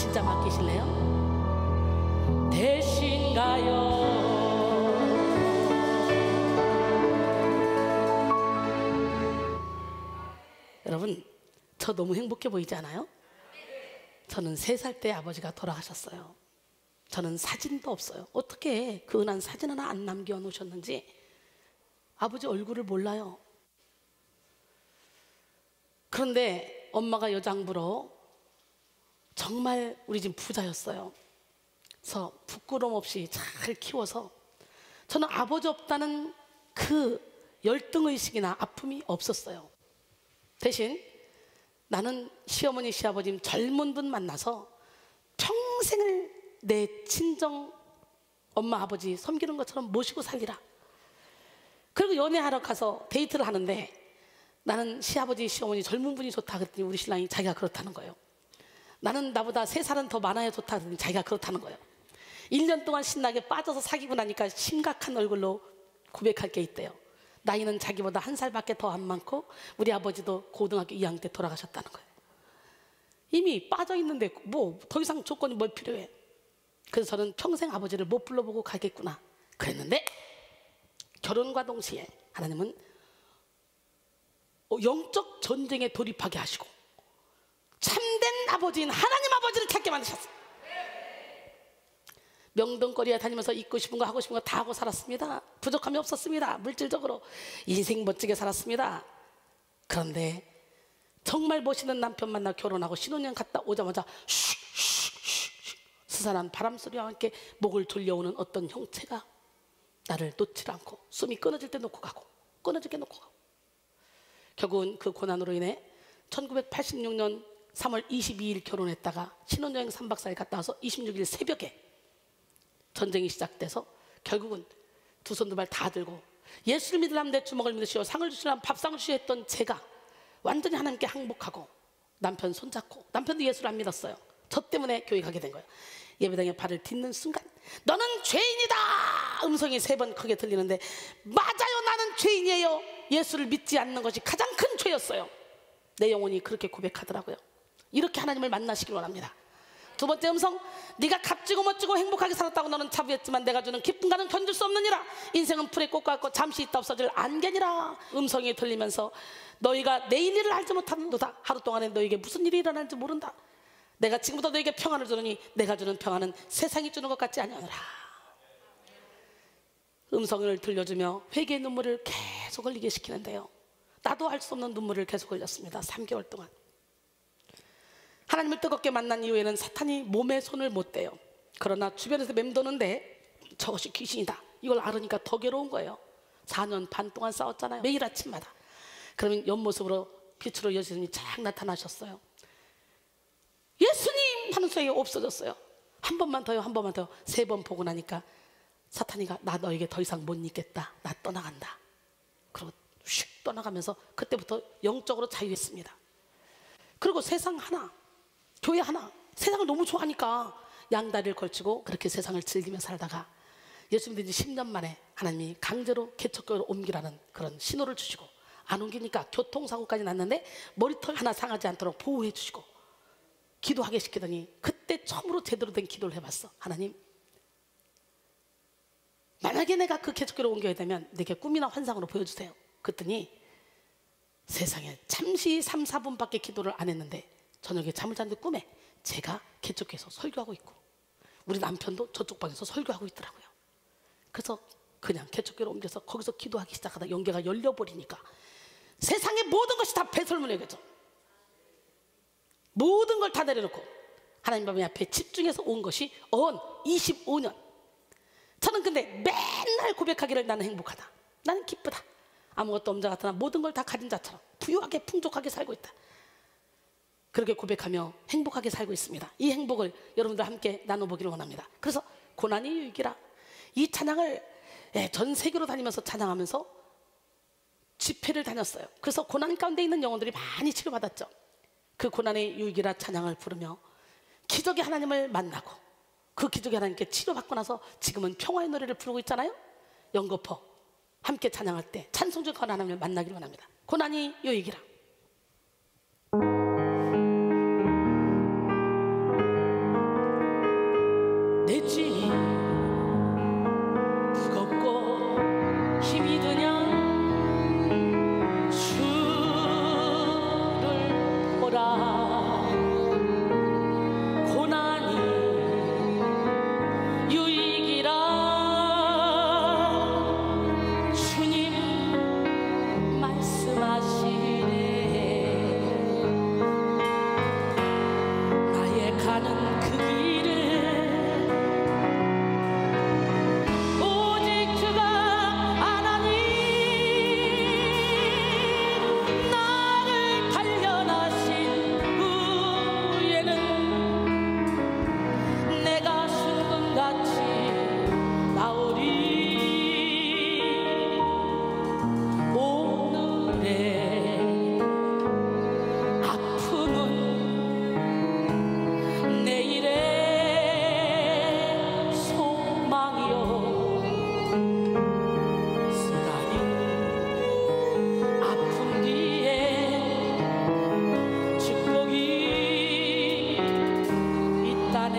진짜 맡기실래요? 되신가요? 여러분, 저 너무 행복해 보이지 않아요? 저는 3살 때 아버지가 돌아가셨어요. 저는 사진도 없어요. 어떻게 그 은한 사진 하나 안 남겨 놓으셨는지 아버지 얼굴을 몰라요. 그런데 엄마가 여장부로 정말 우리 집 부자였어요. 그래서 부끄러움 없이 잘 키워서 저는 아버지 없다는 그 열등의식이나 아픔이 없었어요. 대신 나는 시어머니 시아버지 젊은 분 만나서 평생을 내 친정 엄마 아버지 섬기는 것처럼 모시고 살리라. 그리고 연애하러 가서 데이트를 하는데 나는 시아버지 시어머니 젊은 분이 좋다 그랬더니 우리 신랑이 자기가 그렇다는 거예요. 나는 나보다 3살은 더 많아야 좋다 그랬더니 자기가 그렇다는 거예요. 1년 동안 신나게 빠져서 사귀고 나니까 심각한 얼굴로 고백할 게 있대요. 나이는 자기보다 1살밖에 더 안 많고 우리 아버지도 고등학교 2학년 때 돌아가셨다는 거예요. 이미 빠져 있는데 뭐 더 이상 조건이 뭘 필요해. 그래서 저는 평생 아버지를 못 불러보고 가겠구나 그랬는데, 결혼과 동시에 하나님은 영적 전쟁에 돌입하게 하시고 참된 아버지인 하나님 아버지를 찾게 만드셨어요. 명동거리에 다니면서 입고 싶은 거 하고 싶은 거 다 하고 살았습니다. 부족함이 없었습니다. 물질적으로 인생 멋지게 살았습니다. 그런데 정말 멋있는 남편 만나 결혼하고 신혼여행 갔다 오자마자 스산한 바람소리와 함께 목을 졸려오는 어떤 형체가 나를 놓지 않고 숨이 끊어질 때 놓고 가고 끊어질 때 놓고 가고, 결국은 그 고난으로 인해 1986년 3월 22일 결혼했다가 신혼여행 3박 4일 갔다 와서 26일 새벽에 전쟁이 시작돼서 결국은 두 손 두 발 다 들고 예수를 믿으려면 내 주먹을 믿으시오, 상을 주시려면 밥상을 주시오 했던 제가 완전히 하나님께 항복하고 남편 손잡고, 남편도 예수를 안 믿었어요. 저 때문에 교회 가게 된 거예요. 예배당에 발을 딛는 순간 너는 죄인이다 음성이 3번 크게 들리는데, 맞아요, 나는 죄인이에요. 예수를 믿지 않는 것이 가장 큰 죄였어요. 내 영혼이 그렇게 고백하더라고요. 이렇게 하나님을 만나시길 원합니다. 두 번째 음성, 네가 값지고 멋지고 행복하게 살았다고 너는 자부했지만 내가 주는 기쁨과는 견딜 수 없느니라. 인생은 풀의 꽃과 같고 잠시 있다 없어질 안개니라. 음성이 들리면서 너희가 내일 일을 알지 못하는도다. 하루 동안에 너에게 무슨 일이 일어날지 모른다. 내가 지금부터 너에게 평안을 주느니 내가 주는 평안은 세상이 주는 것 같지 아니하노라. 음성을 들려주며 회개의 눈물을 계속 흘리게 시키는데요, 나도 알 수 없는 눈물을 계속 흘렸습니다. 3개월 동안. 하나님을 뜨겁게 만난 이후에는 사탄이 몸에 손을 못 대요. 그러나 주변에서 맴도는데 저것이 귀신이다 이걸 알으니까 더 괴로운 거예요. 4년 반 동안 싸웠잖아요. 매일 아침마다. 그러면 옆모습으로 빛으로 예수님이 쫙 나타나셨어요. 예수님 하는 소리가 없어졌어요. 한 번만 더요, 한 번만 더요. 3번 보고 나니까 사탄이가 나 너에게 더 이상 못 믿겠다, 나 떠나간다. 그리고 슉 떠나가면서 그때부터 영적으로 자유했습니다. 그리고 세상 하나, 교회 하나, 세상을 너무 좋아하니까 양다리를 걸치고 그렇게 세상을 즐기며 살다가 예수 믿은 지 10년 만에 하나님이 강제로 개척교회로 옮기라는 그런 신호를 주시고, 안 옮기니까 교통사고까지 났는데 머리털 하나 상하지 않도록 보호해 주시고 기도하게 시키더니 그때 처음으로 제대로 된 기도를 해봤어. 하나님, 만약에 내가 그 개척교회로 옮겨야 되면 내게 꿈이나 환상으로 보여주세요. 그랬더니 세상에 잠시 3, 4분밖에 기도를 안 했는데 저녁에 잠을 잤는데 꿈에 제가 개척교회에서 설교하고 있고 우리 남편도 저쪽 방에서 설교하고 있더라고요. 그래서 그냥 개척교회로 옮겨서 거기서 기도하기 시작하다 연계가 열려버리니까 세상의 모든 것이 다 배설물이겠죠. 모든 걸 다 내려놓고 하나님 앞에 집중해서 온 것이 25년. 저는 근데 맨날 고백하기를 나는 행복하다, 나는 기쁘다, 아무것도 없는 자 같으나 모든 걸 다 가진 자처럼 부유하게 풍족하게 살고 있다. 그렇게 고백하며 행복하게 살고 있습니다. 이 행복을 여러분들 함께 나눠보기를 원합니다. 그래서 고난이 유익이라 이 찬양을 전 세계로 다니면서 찬양하면서 집회를 다녔어요. 그래서 고난 가운데 있는 영혼들이 많이 치료받았죠. 그 고난의 유익이라 찬양을 부르며 기적의 하나님을 만나고 그 기적의 하나님께 치료받고 나서 지금은 평화의 노래를 부르고 있잖아요. 연거퍼 함께 찬양할 때 찬송 중 하나님을 만나기를 원합니다. 고난이 유익이라. 고난이 유익이라 주님 말씀하시네. 나의 가는 그 길을 오직 주가 아나니 나를 단련하신 후에는 내가 순금같이 나오리. 오늘의 아픔은 내일의 소망이요 쓰라린 아픔 뒤에 축복이 있다네.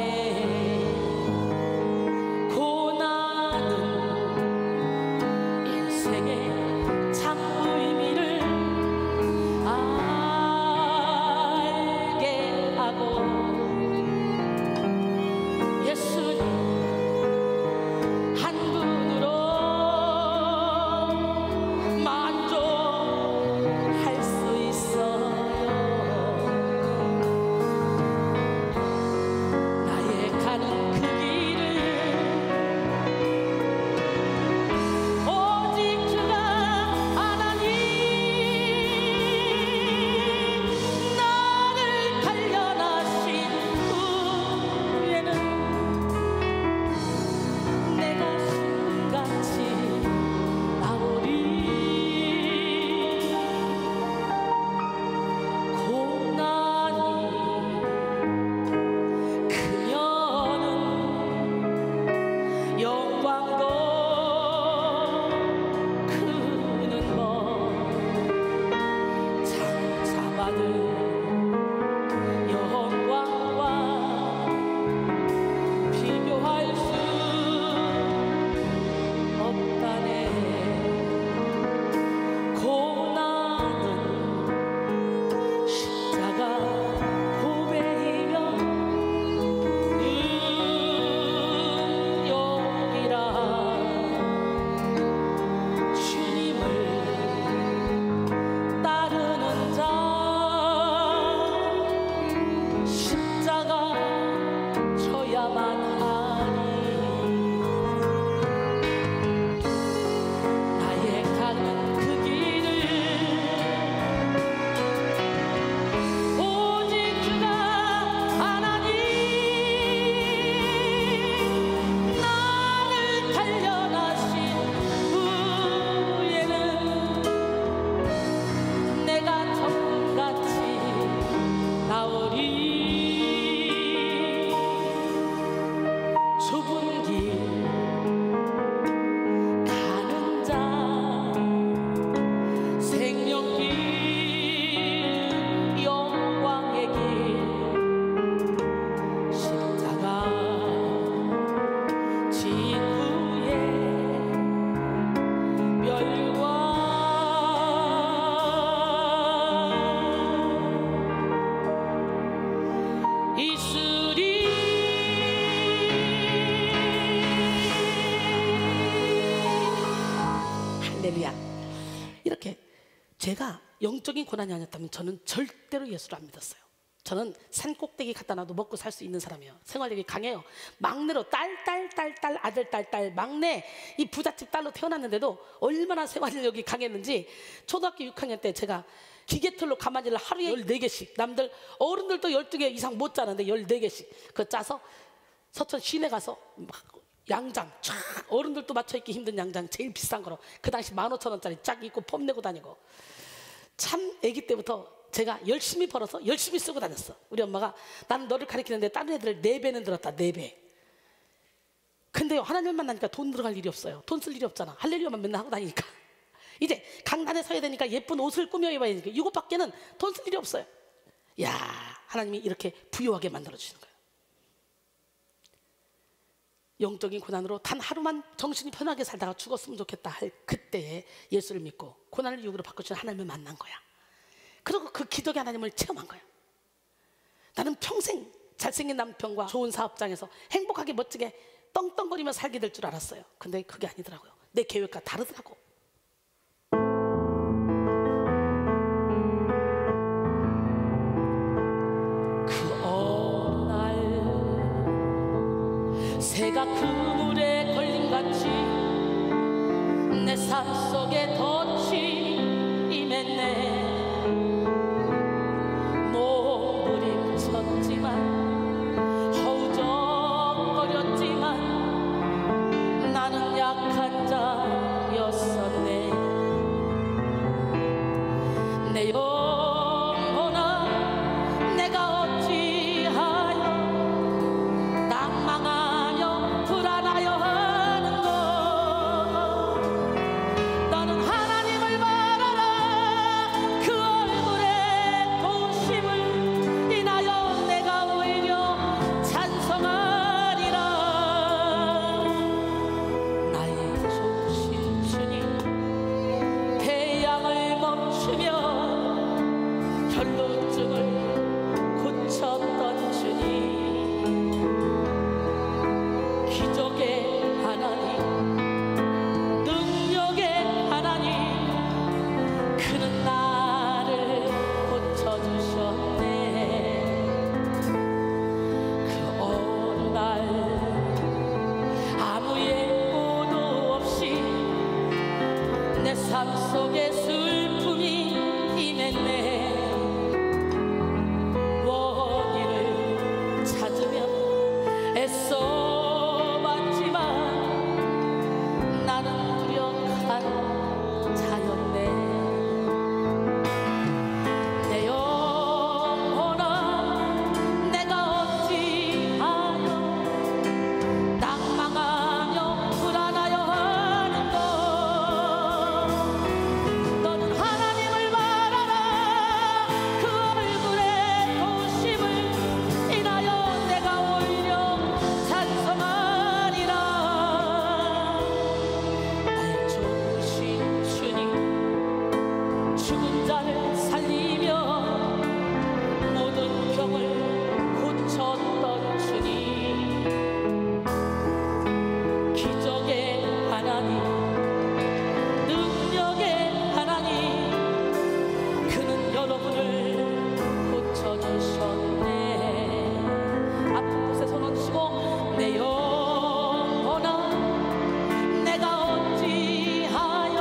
고난은 인생의 참 의미를 알게 하고 예수님 한 분으로 만족할 수 있어요. 나의 가는 그 길을 오직 주가 아나니 나를 단련하신 후에는 내가 순금같이 나오리. 고난이 크면은 영광도 크는 법 장사받은 영광과 비교할 수 없다네. 고난은 십자가 고백이며 능력이라 주님을 따르는 자 십자가 져야만 하니. 나의 가는 그 길을 오직 주가 아나니 나를 단련하신 후에는 내가 정금같이 나오리. 좁은 길 가는 자 생명길 영광의 길 십자가 진 후에 멸관 있으리. 할렐루야. 이렇게 제가 영적인 고난이 아니었다면 저는 절대로 예수를 안 믿었어요. 저는 산 꼭대기 갖다 놔도 먹고 살 수 있는 사람이에요. 생활력이 강해요. 막내로 딸 아들 딸 막내 이 부잣집 딸로 태어났는데도 얼마나 생활력이 강했는지 초등학교 6학년 때 제가 기계틀로 가마니를 하루에 14개씩 남들 어른들도 12개 이상 못 자는데 14개씩 그거 짜서 서천 시내 가서 막 양장 쫙 어른들도 맞춰입기 힘든 양장 제일 비싼 거로 그 당시 15,000원짜리 쫙 입고 폼 내고 다니고 참 아기 때부터 제가 열심히 벌어서 열심히 쓰고 다녔어. 우리 엄마가 나는 너를 가르치는데 다른 애들 4배는 들었다. 4배. 근데요 하나님을 만나니까 돈 들어갈 일이 없어요. 돈 쓸 일이 없잖아. 할렐루야만 맨날 하고 다니니까 이제 강단에 서야 되니까 예쁜 옷을 꾸며 입어야 되니까 이것밖에는 돈 쓸 일이 없어요. 야 하나님이 이렇게 부유하게 만들어주시는 거예요. 영적인 고난으로 단 하루만 정신이 편하게 살다가 죽었으면 좋겠다 할 그때에 예수를 믿고 고난을 유혹으로 바꿔주신 하나님을 만난 거야. 그리고 그 기적의 하나님을 체험한 거야. 나는 평생 잘생긴 남편과 좋은 사업장에서 행복하게 멋지게 떵떵거리며 살게 될 줄 알았어요. 근데 그게 아니더라고요. 내 계획과 다르더라고. 그 어느 날 새가 그물에 걸림같이 내 삶 속에 덫이 임했네. 몸부림쳤지만 허우적거렸지만 나는 약한 자였었네. 내 영혼아 내가 어찌하여 낭망하며 불안하여 하는가. 너는 하나님을 바라라. 그 얼굴에 도심을 인하여 내가 오히려 찬송하리라. 나의 좋으신 주님, 태양을 멈추며 혈루증을 고쳤던 주님, 기적의 하나님, 능력의 하나님, 그는 나를 고쳐주셨네. 그 어느 날 아무 예고도 없이 내 삶 속에 슬픔이 임했네. 원인을 찾으며 애써봤지만 나는 무력한 자였네. 내 영혼아 내가 어찌하여 낭망하며 불안하여 하는가. 너는 하나님을 바라라. 그 얼굴에 도심을 인하여 내가 오히려 찬송하리라. 나의 좋으신 주님, 죽은 자를 살리며 모든 병을 고쳤던 주님, 기적의 하나님, 능력의 하나님, 그는 여러분을 고쳐주셨네. 아픈 곳에 손 얹으시고 내 영혼아 내가 어찌하여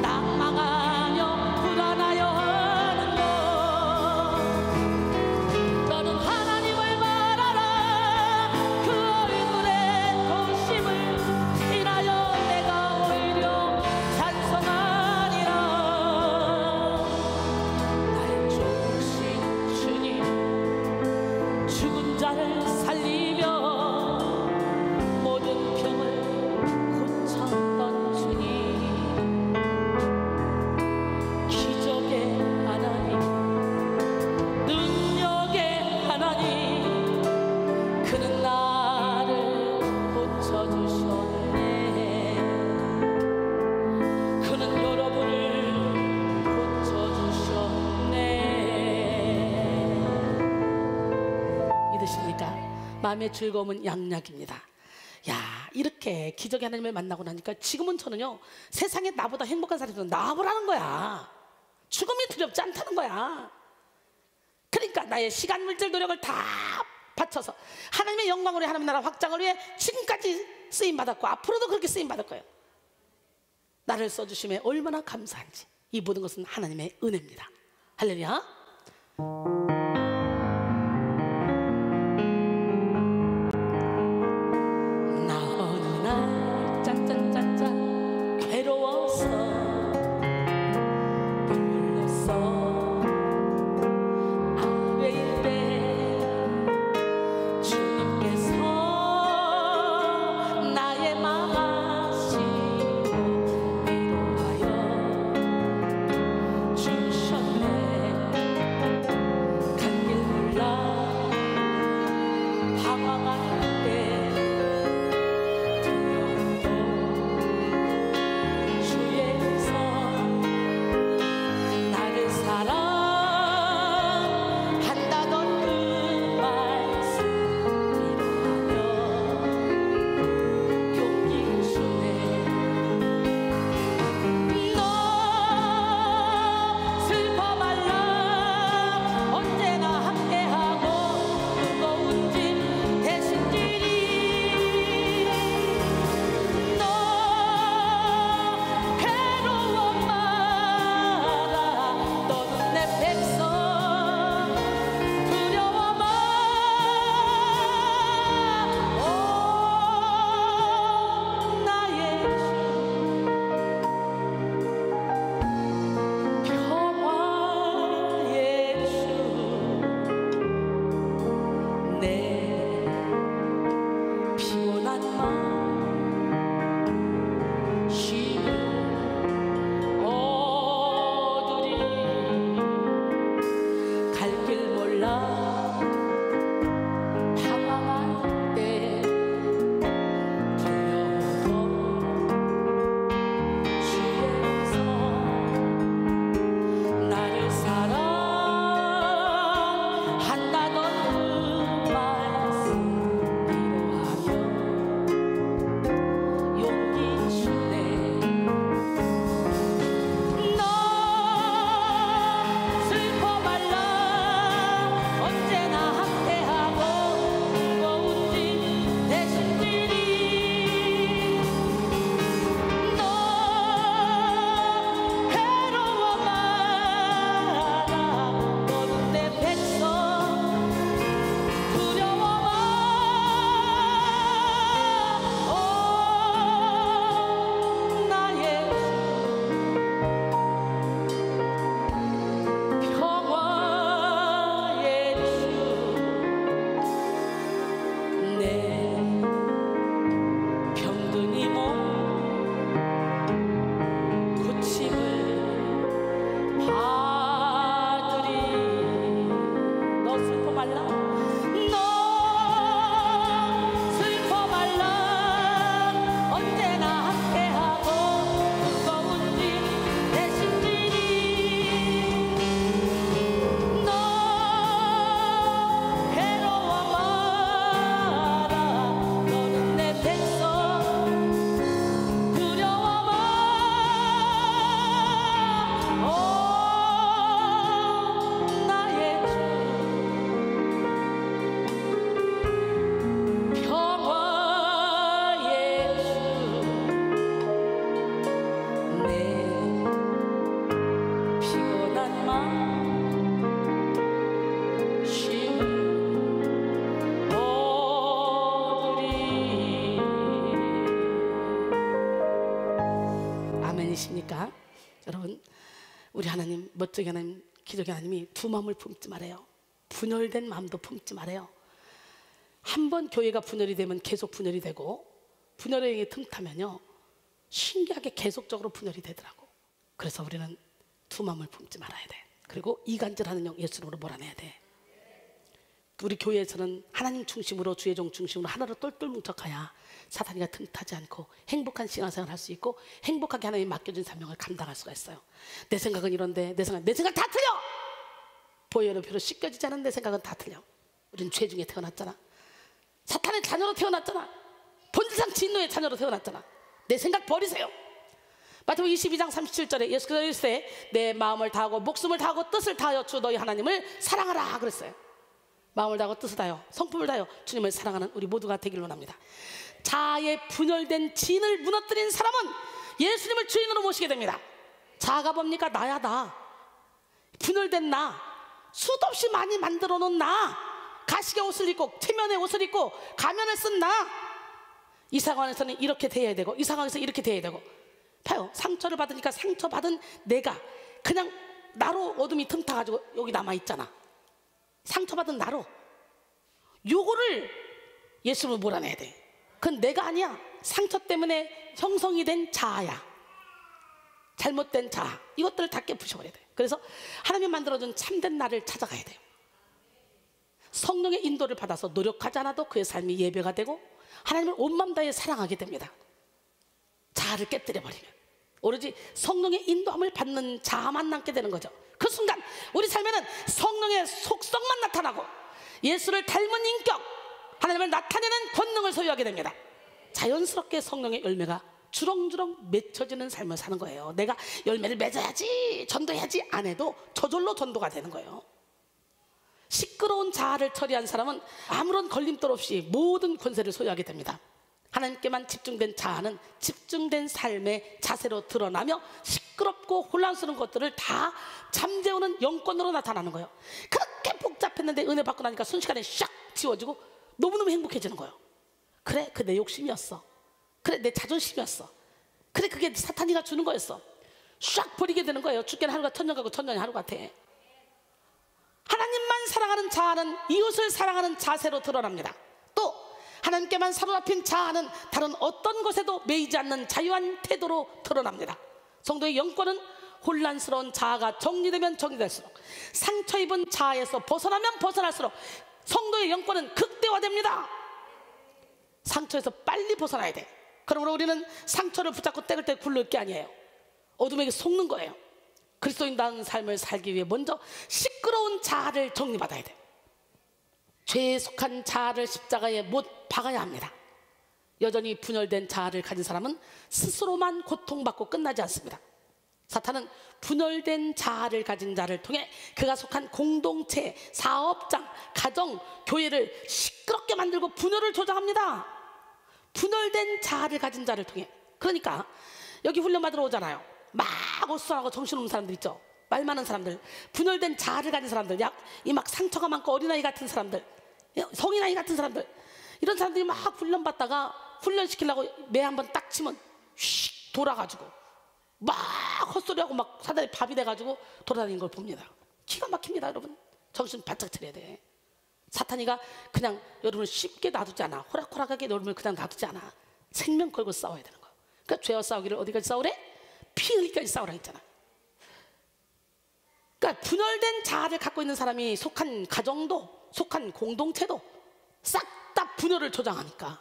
낭망하며 불안하여 하는가. 너는 하나님을 바라라. 그 얼굴에 도심을 인하여 내가 오히려 찬송하리라. 나의 좋으신 주님, 죽은 자를 살리며 모든 병을 고쳤던 주님, 기적의 하나님, 능력의 하나님, 그는 나를 고쳐주셨네. 그는 여러분을 고쳐주셨네. 믿으십니까? 마음의 즐거움은 양약입니다. 야, 이렇게 기적의 하나님을 만나고 나니까 지금은 저는요, 세상에 나보다 행복한 사람들은 나보라는 거야. 죽음이 두렵지 않다는 거야. 그러니까 나의 시간, 물질, 노력을 다 바쳐서 하나님의 영광을 위해, 하나님의 나라 확장을 위해 지금까지 쓰임받았고 앞으로도 그렇게 쓰임받을 거예요. 나를 써주심에 얼마나 감사한지. 이 모든 것은 하나님의 은혜입니다. 할렐루야. 나 어느 날 짠짠짠짠 괴로워서 불렀어. 아뢰일 때 주님께서 나의 마음 아시고 위로하여 주셨네. 여러분, 우리 하나님, 멋지게 하나님, 기적의 하나님이 두 마음을 품지 말아요. 분열된 마음도 품지 말아요. 한번 교회가 분열이 되면 계속 분열이 되고, 분열의 영이 틈타면요 신기하게 계속적으로 분열이 되더라고. 그래서 우리는 두 마음을 품지 말아야 돼. 그리고 이간질하는 영 예수님으로 몰아내야 돼. 우리 교회에서는 하나님 중심으로, 주의 종 중심으로 하나로 똘똘 뭉쳐가야 사탄이가 틈타지 않고 행복한 신앙생활을 할 수 있고, 행복하게 하나님 맡겨준 사명을 감당할 수가 있어요. 내 생각은 이런데, 내 생각 다 틀려. 보혈의 피로 씻겨지지 않은 내 생각은 다 틀려. 우리는 죄 중에 태어났잖아. 사탄의 자녀로 태어났잖아. 본질상 진노의 자녀로 태어났잖아. 내 생각 버리세요. 마태복음 22장 37절에 예수께서 이르시되 내 마음을 다하고 목숨을 다하고 뜻을 다하여 주 너희 하나님을 사랑하라 그랬어요. 마음을 다하고 뜻을 다하여 성품을 다하여 주님을 사랑하는 우리 모두가 되길 원합니다. 자아의 분열된 진을 무너뜨린 사람은 예수님을 주인으로 모시게 됩니다. 자아가 뭡니까? 나야. 나 분열된 나, 수도 없이 많이 만들어 놓은 나, 가시게 옷을 입고 체면의 옷을 입고 가면을 쓴 나, 이 상황에서는 이렇게 돼야 되고 이 상황에서 이렇게 돼야 되고. 봐요, 상처를 받으니까 상처받은 내가 그냥 나로 어둠이 틈타가지고 여기 남아있잖아. 상처받은 나로. 요거를 예수님을 몰아내야 돼. 그건 내가 아니야. 상처 때문에 형성이 된 자아야. 잘못된 자아. 이것들을 다 깨부셔버려야 돼. 그래서 하나님이 만들어준 참된 나를 찾아가야 돼요. 성령의 인도를 받아서 노력하지 않아도 그의 삶이 예배가 되고 하나님을 온 마음 다해 사랑하게 됩니다. 자아를 깨뜨려버리면 오로지 성령의 인도함을 받는 자아만 남게 되는 거죠. 그 순간 우리 삶에는 성령의 속성만 나타나고 예수를 닮은 인격, 하나님을 나타내는 권능을 소유하게 됩니다. 자연스럽게 성령의 열매가 주렁주렁 맺혀지는 삶을 사는 거예요. 내가 열매를 맺어야지, 전도해야지 안 해도 저절로 전도가 되는 거예요. 시끄러운 자아를 처리한 사람은 아무런 걸림돌 없이 모든 권세를 소유하게 됩니다. 하나님께만 집중된 자아는 집중된 삶의 자세로 드러나며 시끄럽고 혼란스러운 것들을 다 잠재우는 영권으로 나타나는 거예요. 그렇게 복잡했는데 은혜 받고 나니까 순식간에 샥 지워지고 너무너무 행복해지는 거예요. 그래, 그 내 욕심이었어. 그래, 내 자존심이었어. 그래, 그게 사탄이가 주는 거였어. 샥 버리게 되는 거예요. 죽게는 하루가 천년 가고 천년이 하루 같아. 하나님만 사랑하는 자아는 이웃을 사랑하는 자세로 드러납니다. 또 하나님께만 사로잡힌 자아는 다른 어떤 것에도 매이지 않는 자유한 태도로 드러납니다. 성도의 영권은 혼란스러운 자아가 정리되면 정리될수록, 상처 입은 자아에서 벗어나면 벗어날수록 성도의 영권은 극대화됩니다. 상처에서 빨리 벗어나야 돼. 그러므로 우리는 상처를 붙잡고 떼굴떼굴 굴릴 게 아니에요. 어둠에게 속는 거예요. 그리스도인다운 삶을 살기 위해 먼저 시끄러운 자아를 정리받아야 돼. 죄에 속한 자아를 십자가에 못 박아야 합니다. 여전히 분열된 자아를 가진 사람은 스스로만 고통받고 끝나지 않습니다. 사탄은 분열된 자아를 가진 자를 통해 그가 속한 공동체, 사업장, 가정, 교회를 시끄럽게 만들고 분열을 조장합니다. 분열된 자아를 가진 자를 통해. 그러니까 여기 훈련 받으러 오잖아요. 막 어수선하고 정신없는 사람들 있죠. 말 많은 사람들, 분열된 자아를 가진 사람들, 이 막 상처가 많고 어린아이 같은 사람들, 성인아이 같은 사람들, 이런 사람들이 막 훈련받다가 훈련시키려고 매 한번 딱 치면 휙 돌아가지고 막 헛소리하고 막 사다리 밥이 돼가지고 돌아다니는 걸 봅니다. 기가 막힙니다. 여러분, 정신 바짝 차려야 돼. 사탄이가 그냥 여러분을 쉽게 놔두지 않아. 호락호락하게 여러분을 그냥 놔두지 않아. 생명 걸고 싸워야 되는 거야. 그러니까 죄와 싸우기를 어디까지 싸우래? 피 흘리기까지 싸우라 했잖아. 그러니까 분열된 자아를 갖고 있는 사람이 속한 가정도, 속한 공동체도 싹 다 분열을 조장하니까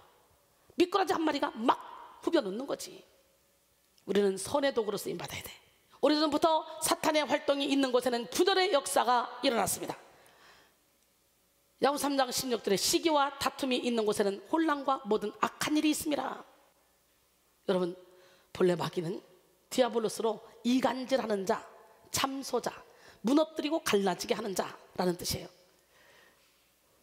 미꾸라지 한 마리가 막 후벼 놓는 거지. 우리는 선의 도구로 쓰임 받아야 돼. 오래전부터 사탄의 활동이 있는 곳에는 분열의 역사가 일어났습니다. 야고보 3장 16절에 시기와 다툼이 있는 곳에는 혼란과 모든 악한 일이 있습니다. 여러분, 본래 마귀는 디아블로스로 이간질하는 자, 참소자, 무너뜨리고 갈라지게 하는 자라는 뜻이에요.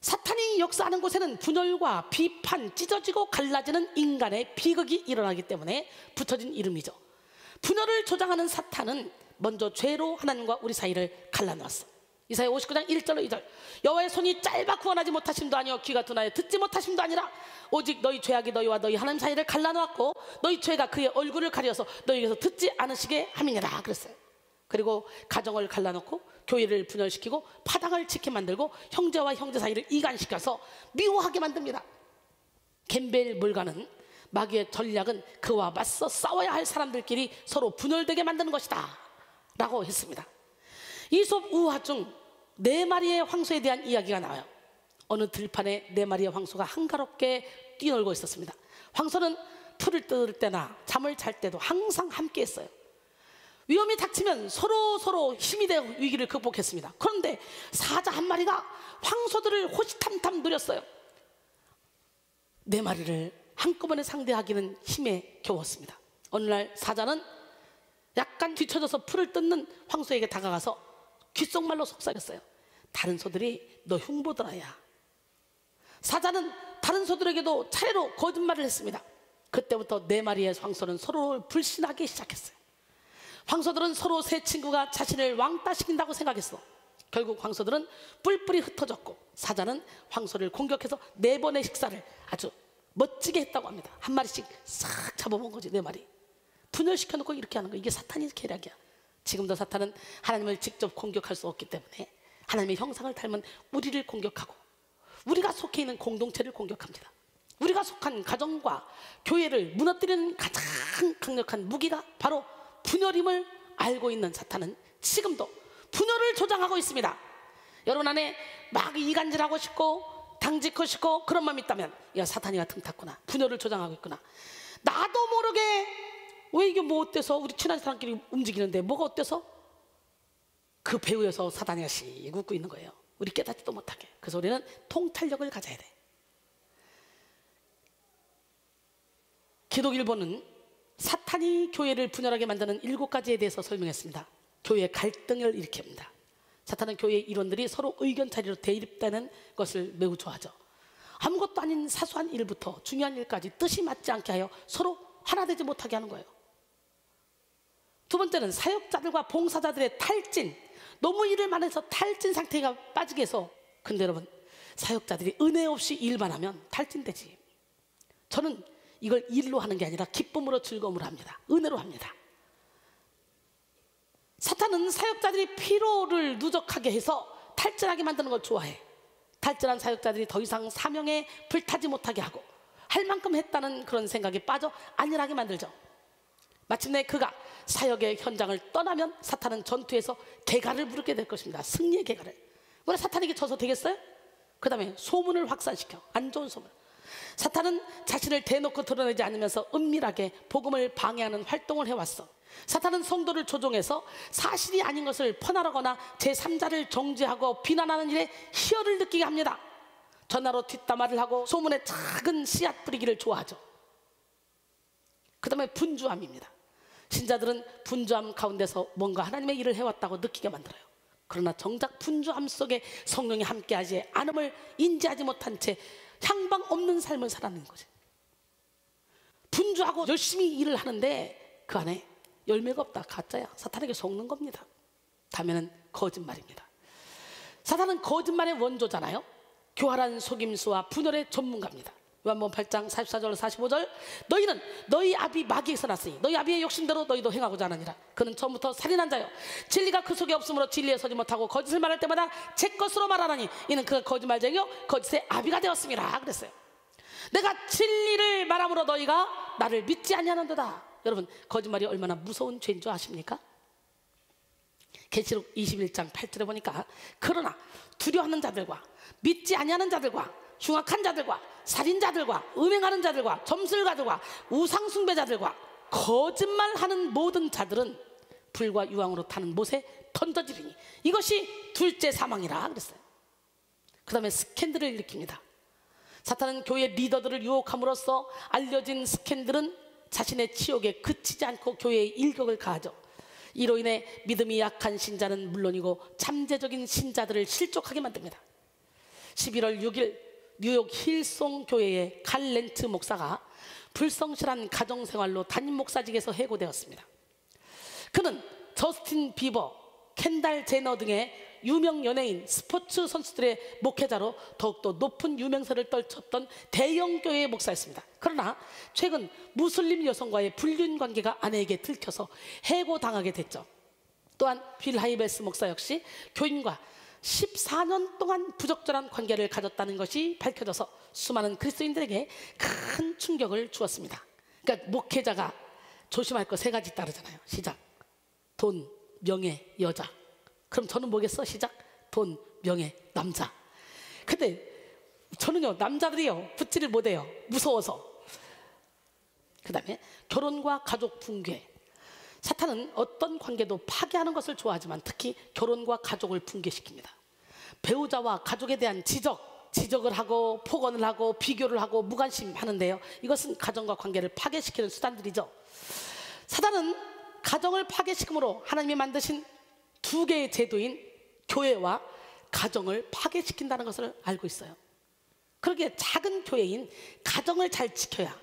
사탄이 역사하는 곳에는 분열과 비판, 찢어지고 갈라지는 인간의 비극이 일어나기 때문에 붙어진 이름이죠. 분열을 조장하는 사탄은 먼저 죄로 하나님과 우리 사이를 갈라놓았어. 이사야 59장 1절로 2절. 여호와의 손이 짧아 구원하지 못하심도 아니요 귀가 둔하여 듣지 못하심도 아니라 오직 너희 죄악이 너희와 너희 하나님 사이를 갈라놓았고 너희 죄가 그의 얼굴을 가려서 너희에게서 듣지 않으시게 함이니라 그랬어요. 그리고 가정을 갈라놓고 교회를 분열시키고 파당을 지게 만들고 형제와 형제 사이를 이간시켜서 미워하게 만듭니다. 겜벨 물가는 마귀의 전략은 그와 맞서 싸워야 할 사람들끼리 서로 분열되게 만드는 것이다 라고 했습니다. 이솝 우화 중 4마리의 황소에 대한 이야기가 나와요. 어느 들판에 4마리의 황소가 한가롭게 뛰놀고 있었습니다. 황소는 풀을 뜯을 때나 잠을 잘 때도 항상 함께 했어요. 위험이 닥치면 서로 힘이 되어 위기를 극복했습니다. 그런데 사자 한 마리가 황소들을 호시탐탐 노렸어요. 4마리를 한꺼번에 상대하기는 힘에 겨웠습니다. 어느 날 사자는 약간 뒤쳐져서 풀을 뜯는 황소에게 다가가서 귓속말로 속삭였어요. 다른 소들이 너 흉보더라야. 사자는 다른 소들에게도 차례로 거짓말을 했습니다. 그때부터 4마리의 황소는 서로를 불신하기 시작했어요. 황소들은 서로 새 친구가 자신을 왕따시킨다고 생각했어. 결국 황소들은 뿔뿔이 흩어졌고 사자는 황소를 공격해서 4번의 식사를 아주 멋지게 했다고 합니다. 한 마리씩 싹 잡아본 거지. 4마리 분열시켜놓고 이렇게 하는 거, 이게 사탄의 계략이야. 지금도 사탄은 하나님을 직접 공격할 수 없기 때문에 하나님의 형상을 닮은 우리를 공격하고 우리가 속해 있는 공동체를 공격합니다. 우리가 속한 가정과 교회를 무너뜨리는 가장 강력한 무기가 바로 분열임을 알고 있는 사탄은 지금도 분열을 조장하고 있습니다. 여러분 안에 막 이간질하고 싶고 당짓고 싶고 그런 마음이 있다면 야, 사탄이가 틈탔구나. 분열을 조장하고 있구나. 나도 모르게 왜 이게 뭐 어때서 우리 친한 사람끼리 움직이는데 뭐가 어때서? 그 배후에서 사단이가 씩 웃고 있는 거예요. 우리 깨닫지도 못하게. 그래서 우리는 통찰력을 가져야 돼. 기독일보는 사탄이 교회를 분열하게 만드는 7가지에 대해서 설명했습니다. 교회의 갈등을 일으킵니다. 사탄은 교회의 일원들이 서로 의견 차이로 대립되는 것을 매우 좋아하죠. 아무것도 아닌 사소한 일부터 중요한 일까지 뜻이 맞지 않게 하여 서로 하나 되지 못하게 하는 거예요. 두 번째는 사역자들과 봉사자들의 탈진, 너무 일을 많이 해서 탈진 상태가 빠지게 해서. 근데 여러분, 사역자들이 은혜 없이 일만 하면 탈진되지. 저는 이걸 일로 하는 게 아니라 기쁨으로 즐거움으로 합니다. 은혜로 합니다. 사탄은 사역자들이 피로를 누적하게 해서 탈진하게 만드는 걸 좋아해. 탈진한 사역자들이 더 이상 사명에 불타지 못하게 하고 할 만큼 했다는 그런 생각에 빠져 안일하게 만들죠. 마침내 그가 사역의 현장을 떠나면 사탄은 전투에서 개가를 부르게 될 것입니다. 승리의 개가를. 왜 사탄에게 져서 되겠어요? 그 다음에 소문을 확산시켜. 안 좋은 소문. 사탄은 자신을 대놓고 드러내지 않으면서 은밀하게 복음을 방해하는 활동을 해왔어. 사탄은 성도를 조종해서 사실이 아닌 것을 퍼나르거나 제3자를 정죄하고 비난하는 일에 희열을 느끼게 합니다. 전화로 뒷담화를 하고 소문에 작은 씨앗 뿌리기를 좋아하죠. 그 다음에 분주함입니다. 신자들은 분주함 가운데서 뭔가 하나님의 일을 해왔다고 느끼게 만들어요. 그러나 정작 분주함 속에 성령이 함께하지 않음을 인지하지 못한 채 향방 없는 삶을 살아가는 거지. 분주하고 열심히 일을 하는데 그 안에 열매가 없다. 가짜야. 사탄에게 속는 겁니다. 다음에는 거짓말입니다. 사탄은 거짓말의 원조잖아요. 교활한 속임수와 분열의 전문가입니다. 요한복음 8장 44절 45절 너희는 너희 아비 마귀에서 났으니 너희 아비의 욕심대로 너희도 행하고자 하느니라. 그는 처음부터 살인한 자요 진리가 그 속에 없으므로 진리에 서지 못하고 거짓을 말할 때마다 제 것으로 말하나니 이는 그가 거짓말쟁이요 거짓의 아비가 되었음이라 그랬어요. 내가 진리를 말함으로 너희가 나를 믿지 아니하는도다. 여러분, 거짓말이 얼마나 무서운 죄인 줄 아십니까? 계시록 21장 8절에 보니까 그러나 두려워하는 자들과 믿지 아니하는 자들과 흉악한 자들과 살인자들과 음행하는 자들과 점술가들과 우상숭배자들과 거짓말하는 모든 자들은 불과 유황으로 타는 못에 던져지리니 이것이 둘째 사망이라 그랬어요. 그 다음에 스캔들을 일으킵니다. 사탄은 교회 리더들을 유혹함으로써 알려진 스캔들은 자신의 치욕에 그치지 않고 교회의 일격을 가하죠. 이로 인해 믿음이 약한 신자는 물론이고 잠재적인 신자들을 실족하게 만듭니다. 11월 6일 뉴욕 힐송 교회의 칼 렌트 목사가 불성실한 가정생활로 담임 목사직에서 해고되었습니다. 그는 저스틴 비버, 켄달 제너 등의 유명 연예인, 스포츠 선수들의 목회자로 더욱더 높은 유명세를 떨쳤던 대형 교회의 목사였습니다. 그러나 최근 무슬림 여성과의 불륜 관계가 아내에게 들켜서 해고당하게 됐죠. 또한 빌 하이베스 목사 역시 교인과 14년 동안 부적절한 관계를 가졌다는 것이 밝혀져서 수많은 그리스도인들에게 큰 충격을 주었습니다. 그러니까 목회자가 조심할 거 3가지 있다 그러잖아요. 시작, 돈, 명예, 여자. 그럼 저는 뭐겠어? 시작, 돈, 명예, 남자. 근데 저는요, 남자들이요 붙지를 못해요. 무서워서. 그 다음에 결혼과 가족 붕괴. 사탄은 어떤 관계도 파괴하는 것을 좋아하지만 특히 결혼과 가족을 붕괴시킵니다. 배우자와 가족에 대한 지적을 하고 폭언을 하고 비교를 하고 무관심하는데요, 이것은 가정과 관계를 파괴시키는 수단들이죠. 사단은 가정을 파괴시킴으로 하나님이 만드신 2개의 제도인 교회와 가정을 파괴시킨다는 것을 알고 있어요. 그러기에 작은 교회인 가정을 잘 지켜야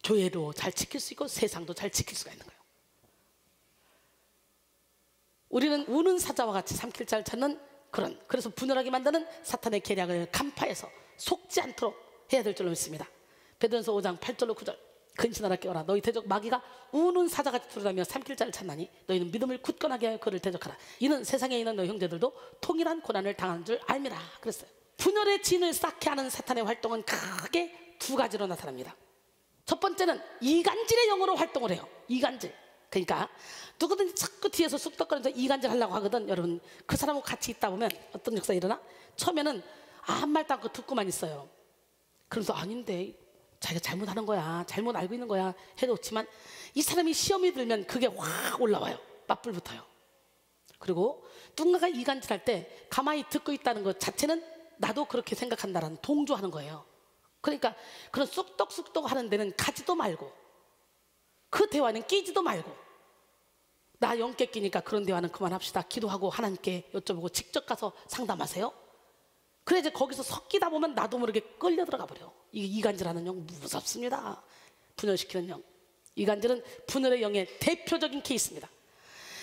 교회도 잘 지킬 수 있고 세상도 잘 지킬 수가 있는 거예요. 우리는 우는 사자와 같이 삼킬 자를 찾는 그래서 분열하게 만드는 사탄의 계략을 간파해서 속지 않도록 해야 될 줄로 믿습니다. 베드로전서 5장 8절로 9절. 근신하라 깨어라. 너희 대적 마귀가 우는 사자같이 두루다니며 삼킬 자를 찾나니 너희는 믿음을 굳건하게 하여 그를 대적하라. 이는 세상에 있는 너희 형제들도 통일한 고난을 당하는 줄 알미라. 그랬어요. 분열의 진을 쌓게 하는 사탄의 활동은 크게 2가지로 나타납니다. 첫 번째는 이간질의 영으로 활동을 해요. 이간질. 그러니까 누구든지 자꾸 뒤에서 쑥덕거리면서 이간질 하려고 하거든. 여러분, 그 사람하고 같이 있다 보면 어떤 역사 일어나? 처음에는 아무 말도 않고 듣고만 있어요. 그러면서 아닌데 자기가 잘못하는 거야, 잘못 알고 있는 거야 해놓지만 이 사람이 시험이 들면 그게 확 올라와요. 맞불 붙어요. 그리고 누군가가 이간질할 때 가만히 듣고 있다는 것 자체는 나도 그렇게 생각한다라는 동조하는 거예요. 그러니까 그런 쑥덕쑥덕 하는 데는 가지도 말고, 그 대화는 끼지도 말고, 나 영께 끼니까 그런 대화는 그만합시다. 기도하고 하나님께 여쭤보고 직접 가서 상담하세요. 그래 이제 거기서 섞이다 보면 나도 모르게 끌려 들어가 버려. 이게 이간질하는 영 무섭습니다. 분열시키는 영. 이간질은 분열의 영의 대표적인 케이스입니다.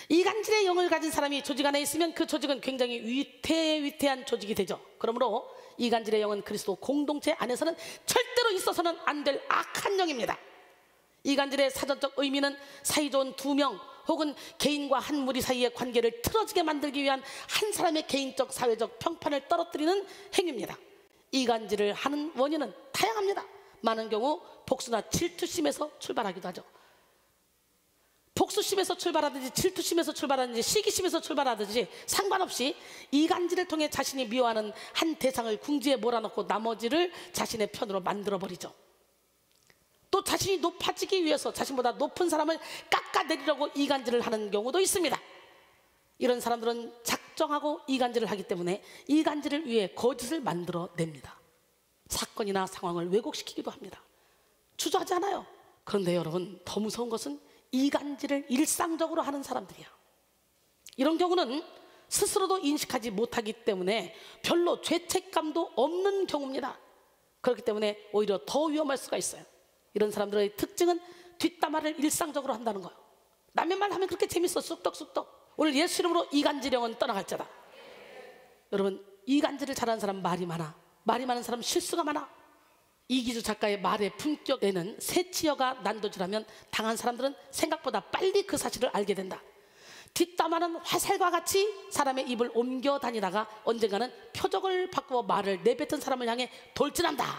이간질의 영을 가진 사람이 조직 안에 있으면 그 조직은 굉장히 위태한 조직이 되죠. 그러므로 이간질의 영은 그리스도 공동체 안에서는 절대로 있어서는 안 될 악한 영입니다. 이간질의 사전적 의미는 사이좋은 2명 혹은 개인과 한 무리 사이의 관계를 틀어지게 만들기 위한 한 사람의 개인적 사회적 평판을 떨어뜨리는 행위입니다. 이간질을 하는 원인은 다양합니다. 많은 경우 복수나 질투심에서 출발하기도 하죠. 복수심에서 출발하든지 질투심에서 출발하든지 시기심에서 출발하든지 상관없이 이간질을 통해 자신이 미워하는 한 대상을 궁지에 몰아넣고 나머지를 자신의 편으로 만들어버리죠. 또 자신이 높아지기 위해서 자신보다 높은 사람을 깎아내리려고 이간질을 하는 경우도 있습니다. 이런 사람들은 작정하고 이간질을 하기 때문에 이간질을 위해 거짓을 만들어냅니다. 사건이나 상황을 왜곡시키기도 합니다. 주저하지 않아요. 그런데 여러분, 더 무서운 것은 이간질을 일상적으로 하는 사람들이야. 이런 경우는 스스로도 인식하지 못하기 때문에 별로 죄책감도 없는 경우입니다. 그렇기 때문에 오히려 더 위험할 수가 있어요. 이런 사람들의 특징은 뒷담화를 일상적으로 한다는 거예요. 남의 말 하면 그렇게 재밌어, 쑥덕쑥덕. 오늘 예수 이름으로 이간질형은 떠나갈자다. 여러분, 이간질을 잘하는 사람 말이 많아. 말이 많은 사람 실수가 많아. 이기주 작가의 말의 품격에는 새치어가 난도질하면 당한 사람들은 생각보다 빨리 그 사실을 알게 된다. 뒷담화는 화살과 같이 사람의 입을 옮겨 다니다가 언젠가는 표적을 바꾸어 말을 내뱉은 사람을 향해 돌진한다는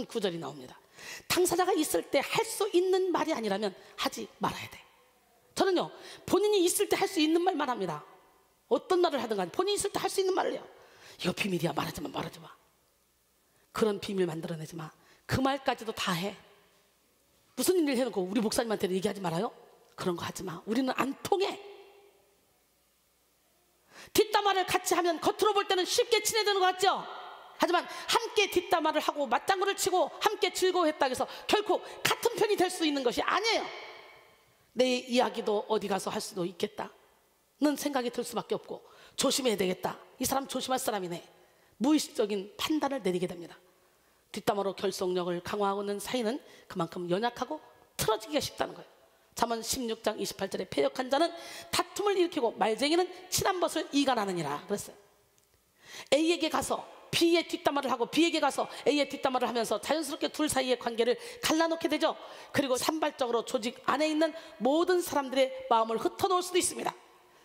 구절이 나옵니다. 당사자가 있을 때 할 수 있는 말이 아니라면 하지 말아야 돼. 저는요, 본인이 있을 때 할 수 있는 말만 합니다. 어떤 말을 하든 간에 본인이 있을 때 할 수 있는 말을 해요. 이거 비밀이야, 말하지 마. 그런 비밀 만들어내지 마. 그 말까지도 다 해. 무슨 일을 해놓고 우리 목사님한테는 얘기하지 말아요? 그런 거 하지 마. 우리는 안 통해. 뒷담화를 같이 하면 겉으로 볼 때는 쉽게 친해지는 것 같죠? 하지만 함께 뒷담화를 하고 맞장구를 치고 함께 즐거워했다고 해서 결코 같은 편이 될 수 있는 것이 아니에요. 내 이야기도 어디 가서 할 수도 있겠다는 생각이 들 수밖에 없고, 조심해야 되겠다. 이 사람 조심할 사람이네. 무의식적인 판단을 내리게 됩니다. 뒷담화로 결속력을 강화하고 있는 사이는 그만큼 연약하고 틀어지기가 쉽다는 거예요. 잠언 16장 28절에 패역한 자는 다툼을 일으키고 말쟁이는 친한 벗을 이간하느니라 그랬어요. A에게 가서 B의 뒷담화를 하고 B에게 가서 A의 뒷담화를 하면서 자연스럽게 둘 사이의 관계를 갈라놓게 되죠. 그리고 산발적으로 조직 안에 있는 모든 사람들의 마음을 흩어놓을 수도 있습니다.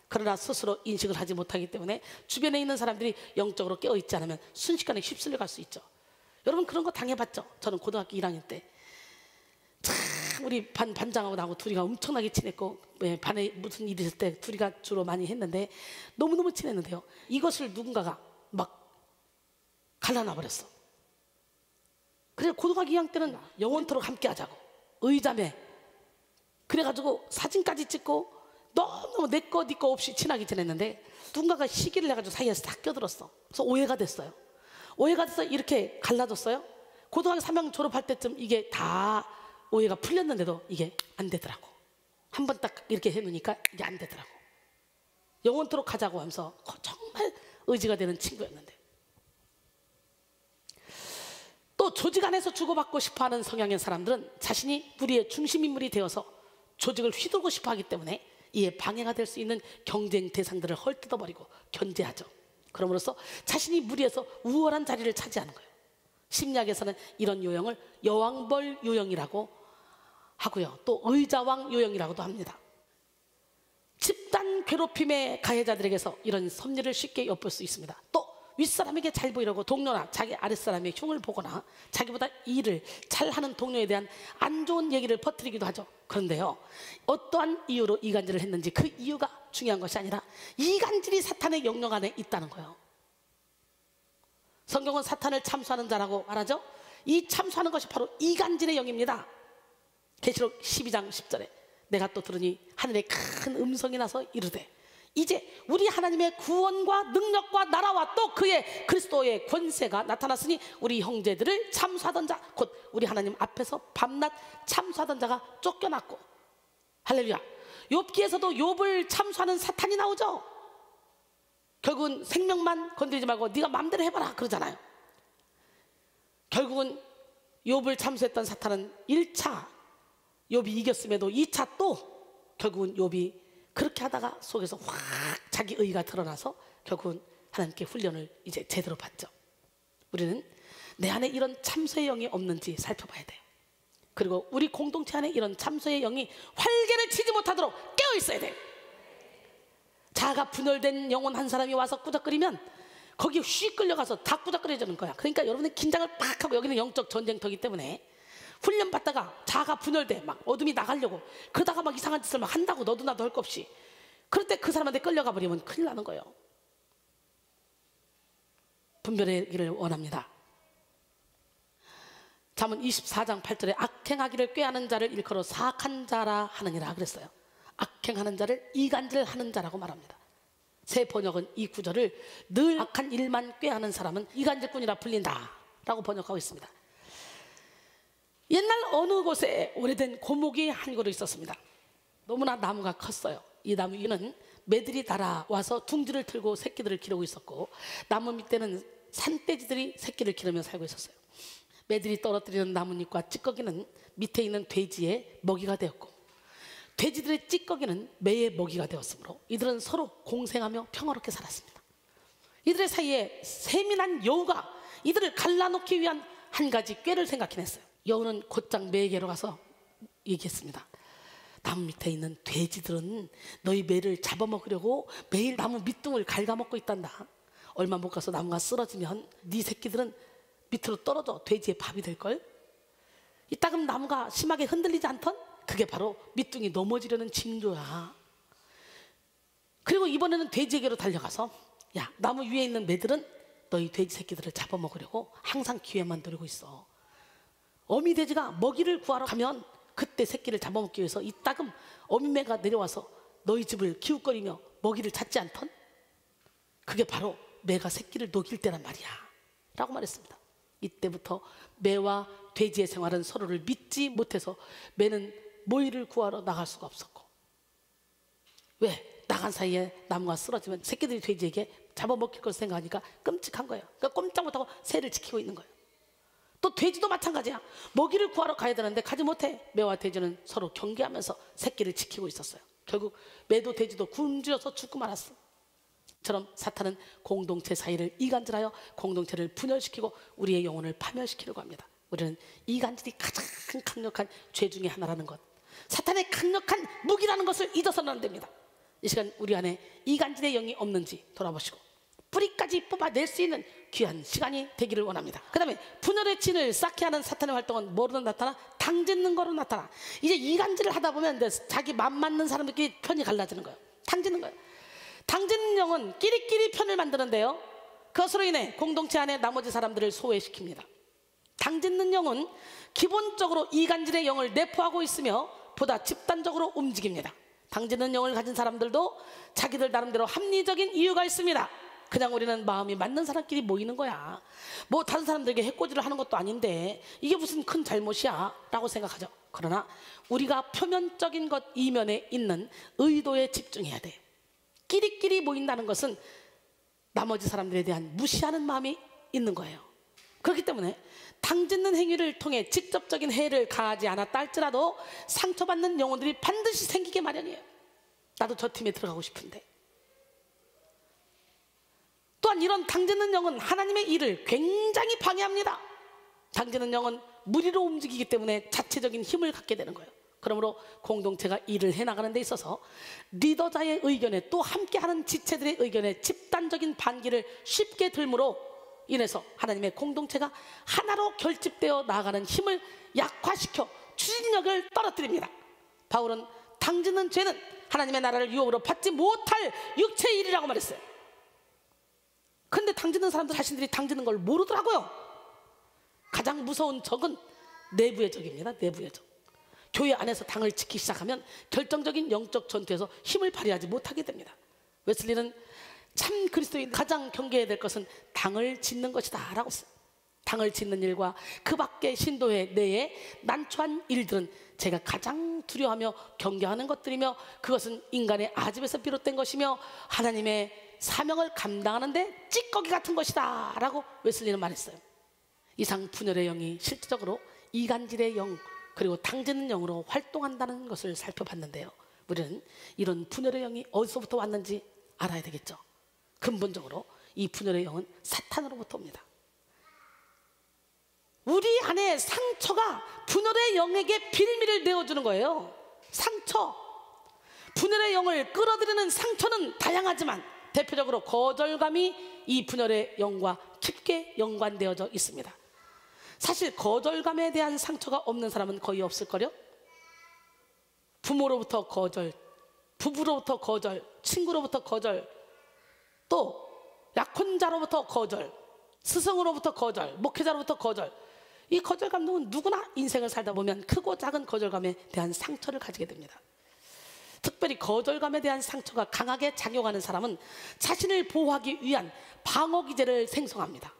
그러나 스스로 인식을 하지 못하기 때문에 주변에 있는 사람들이 영적으로 깨어있지 않으면 순식간에 휩쓸려 갈 수 있죠. 여러분 그런 거 당해봤죠? 저는 고등학교 1학년 때 참 우리 반장하고 나하고 둘이가 엄청나게 친했고, 반에 무슨 일이 있을 때 둘이가 주로 많이 했는데 너무너무 친했는데요, 이것을 누군가가 막 갈라놔 버렸어. 그래서 고등학교 2학년 때는 영원토록 함께 하자고 의자매 그래가지고 사진까지 찍고 너무너무 내 거 네 거 없이 친하게 지냈는데 누군가가 시기를 해가지고 사이에서 다 껴들었어. 그래서 오해가 됐어요. 오해가 돼서 이렇게 갈라졌어요. 고등학교 3학년 졸업할 때쯤 이게 다 오해가 풀렸는데도 이게 안 되더라고. 한 번 딱 이렇게 해놓으니까 이게 안 되더라고. 영원토록 가자고 하면서 정말 의지가 되는 친구였는데, 또 조직 안에서 주고받고 싶어하는 성향의 사람들은 자신이 무리의 중심인물이 되어서 조직을 휘두르고 싶어하기 때문에 이에 방해가 될 수 있는 경쟁 대상들을 헐뜯어버리고 견제하죠. 그럼으로써 자신이 무리에서 우월한 자리를 차지하는 거예요. 심리학에서는 이런 요형을 여왕벌 요형이라고 하고요, 또 의자왕 요형이라고도 합니다. 집단 괴롭힘의 가해자들에게서 이런 섭리를 쉽게 엿볼 수 있습니다. 또 윗사람에게 잘 보이려고 동료나 자기 아랫사람의 흉을 보거나 자기보다 일을 잘하는 동료에 대한 안 좋은 얘기를 퍼뜨리기도 하죠. 그런데요, 어떠한 이유로 이간질을 했는지 그 이유가 중요한 것이 아니라 이간질이 사탄의 영역 안에 있다는 거예요. 성경은 사탄을 참수하는 자라고 말하죠. 이 참수하는 것이 바로 이간질의 영입니다. 계시록 12장 10절에 내가 또 들으니 하늘에 큰 음성이 나서 이르되 이제 우리 하나님의 구원과 능력과 나라와 또 그의 그리스도의 권세가 나타났으니 우리 형제들을 참수하던 자, 곧 우리 하나님 앞에서 밤낮 참수하던 자가 쫓겨났고. 할렐루야. 욥기에서도 욥을 참수하는 사탄이 나오죠. 결국은 생명만 건드리지 말고 네가 마음대로 해봐라 그러잖아요. 결국은 욥을 참수했던 사탄은 1차 욥이 이겼음에도 2차 또 결국은 욥이 그렇게 하다가 속에서 확 자기 의의가 드러나서 결국은 하나님께 훈련을 이제 제대로 받죠. 우리는 내 안에 이런 참소의 영이 없는지 살펴봐야 돼요. 그리고 우리 공동체 안에 이런 참소의 영이 활개를 치지 못하도록 깨어 있어야 돼요. 자아가 분열된 영혼 한 사람이 와서 꾸적거리면 거기에 휙 끌려가서 다 꾸적거려지는 거야. 그러니까 여러분의 긴장을 팍 하고, 여기는 영적 전쟁터이기 때문에 훈련 받다가 자아가 분열돼 막 어둠이 나가려고 그러다가 막 이상한 짓을 막 한다고, 너도 나도 할 것 없이. 그럴 때 그 사람한테 끌려가 버리면 큰일 나는 거예요. 분별하기를 원합니다. 잠언 24장 8절에 악행하기를 꾀하는 자를 일컬어 사악한 자라 하느니라 그랬어요. 악행하는 자를 이간질하는 자라고 말합니다. 새 번역은 이 구절을 늘 악한 일만 꾀하는 사람은 이간질꾼이라 불린다 라고 번역하고 있습니다. 옛날 어느 곳에 오래된 고목이 한 그루 있었습니다. 너무나 나무가 컸어요. 이 나무 위는 매들이 날아와서 둥지를 틀고 새끼들을 기르고 있었고, 나무 밑에는 산돼지들이 새끼를 기르며 살고 있었어요. 매들이 떨어뜨리는 나뭇잎과 찌꺼기는 밑에 있는 돼지의 먹이가 되었고, 돼지들의 찌꺼기는 매의 먹이가 되었으므로 이들은 서로 공생하며 평화롭게 살았습니다. 이들의 사이에 세민한 여우가 이들을 갈라놓기 위한 한 가지 꾀를 생각해냈어요. 여우는 곧장 매에게로 가서 얘기했습니다. 나무 밑에 있는 돼지들은 너희 매를 잡아먹으려고 매일 나무 밑둥을 갉아먹고 있단다. 얼마 못 가서 나무가 쓰러지면 네 새끼들은 밑으로 떨어져 돼지의 밥이 될걸. 이따금 나무가 심하게 흔들리지 않던 그게 바로 밑둥이 넘어지려는 징조야. 그리고 이번에는 돼지에게로 달려가서 야, 나무 위에 있는 매들은 너희 돼지 새끼들을 잡아먹으려고 항상 기회만 노리고 있어. 어미 돼지가 먹이를 구하러 가면 그때 새끼를 잡아먹기 위해서 이따금 어미매가 내려와서 너희 집을 기웃거리며 먹이를 찾지 않던 그게 바로 매가 새끼를 녹일 때란 말이야 라고 말했습니다. 이때부터 매와 돼지의 생활은 서로를 믿지 못해서 매는 모이를 구하러 나갈 수가 없었고, 왜? 나간 사이에 나무가 쓰러지면 새끼들이 돼지에게 잡아먹힐 것을 생각하니까 끔찍한 거예요. 그러니까 꼼짝 못하고 새를 지키고 있는 거예요. 또 돼지도 마찬가지야. 먹이를 구하러 가야 되는데 가지 못해. 매와 돼지는 서로 경계하면서 새끼를 지키고 있었어요. 결국 매도 돼지도 굶주려서 죽고 말았어. 처럼 사탄은 공동체 사이를 이간질하여 공동체를 분열시키고 우리의 영혼을 파멸시키려고 합니다. 우리는 이간질이 가장 강력한 죄 중에 하나라는 것, 사탄의 강력한 무기라는 것을 잊어서는 안 됩니다. 이 시간 우리 안에 이간질의 영이 없는지 돌아보시고 뿌리까지 뽑아낼 수 있는 귀한 시간이 되기를 원합니다. 그 다음에 분열의 진을 쌓게 하는 사탄의 활동은 뭐로 나타나? 당짓는 거로 나타나. 이제 이간질을 하다 보면 자기 맘 맞는 사람들끼리 편이 갈라지는 거예요. 당짓는 거예요. 당짓는 영은 끼리끼리 편을 만드는데요, 그것으로 인해 공동체 안에 나머지 사람들을 소외시킵니다. 당짓는 영은 기본적으로 이간질의 영을 내포하고 있으며 보다 집단적으로 움직입니다. 당짓는 영을 가진 사람들도 자기들 나름대로 합리적인 이유가 있습니다. 그냥 우리는 마음이 맞는 사람끼리 모이는 거야, 뭐 다른 사람들에게 해코지를 하는 것도 아닌데 이게 무슨 큰 잘못이야 라고 생각하죠. 그러나 우리가 표면적인 것 이면에 있는 의도에 집중해야 돼. 끼리끼리 모인다는 것은 나머지 사람들에 대한 무시하는 마음이 있는 거예요. 그렇기 때문에 당짓는 행위를 통해 직접적인 해를 가하지 않았다 할지라도 상처받는 영혼들이 반드시 생기게 마련이에요. 나도 저 팀에 들어가고 싶은데. 또한 이런 당짓는 영은 하나님의 일을 굉장히 방해합니다. 당짓는 영은 무리로 움직이기 때문에 자체적인 힘을 갖게 되는 거예요. 그러므로 공동체가 일을 해나가는 데 있어서 리더자의 의견에 또 함께하는 지체들의 의견에 집단적인 반기를 쉽게 들므로 인해서 하나님의 공동체가 하나로 결집되어 나아가는 힘을 약화시켜 추진력을 떨어뜨립니다. 바울은 당짓는 죄는 하나님의 나라를 유업으로 받지 못할 육체의 일이라고 말했어요. 근데 당짓는 사람들 자신들이 당짓는 걸 모르더라고요. 가장 무서운 적은 내부의 적입니다. 내부의 적. 교회 안에서 당을 지키기 시작하면 결정적인 영적 전투에서 힘을 발휘하지 못하게 됩니다. 웨슬리는 참 그리스도인 가장 경계해야 될 것은 당을 짓는 것이다 라고 했어요. 당을 짓는 일과 그 밖의 신도회 내에 난처한 일들은 제가 가장 두려워하며 경계하는 것들이며 그것은 인간의 아집에서 비롯된 것이며 하나님의 사명을 감당하는데 찌꺼기 같은 것이다 라고 웨슬리는 말했어요. 이상 분열의 영이 실질적으로 이간질의 영 그리고 당짓는 영으로 활동한다는 것을 살펴봤는데요, 우리는 이런 분열의 영이 어디서부터 왔는지 알아야 되겠죠. 근본적으로 이 분열의 영은 사탄으로부터 옵니다. 우리 안에 상처가 분열의 영에게 빌미를 내어주는 거예요. 상처, 분열의 영을 끌어들이는 상처는 다양하지만 대표적으로 거절감이 이 분열의 영과 깊게 연관되어져 있습니다. 사실 거절감에 대한 상처가 없는 사람은 거의 없을걸요. 부모로부터 거절, 부부로부터 거절, 친구로부터 거절, 또 약혼자로부터 거절, 스승으로부터 거절, 목회자로부터 거절. 이 거절 감동은 누구나 인생을 살다 보면 크고 작은 거절감에 대한 상처를 가지게 됩니다. 특별히 거절감에 대한 상처가 강하게 작용하는 사람은 자신을 보호하기 위한 방어기제를 생성합니다.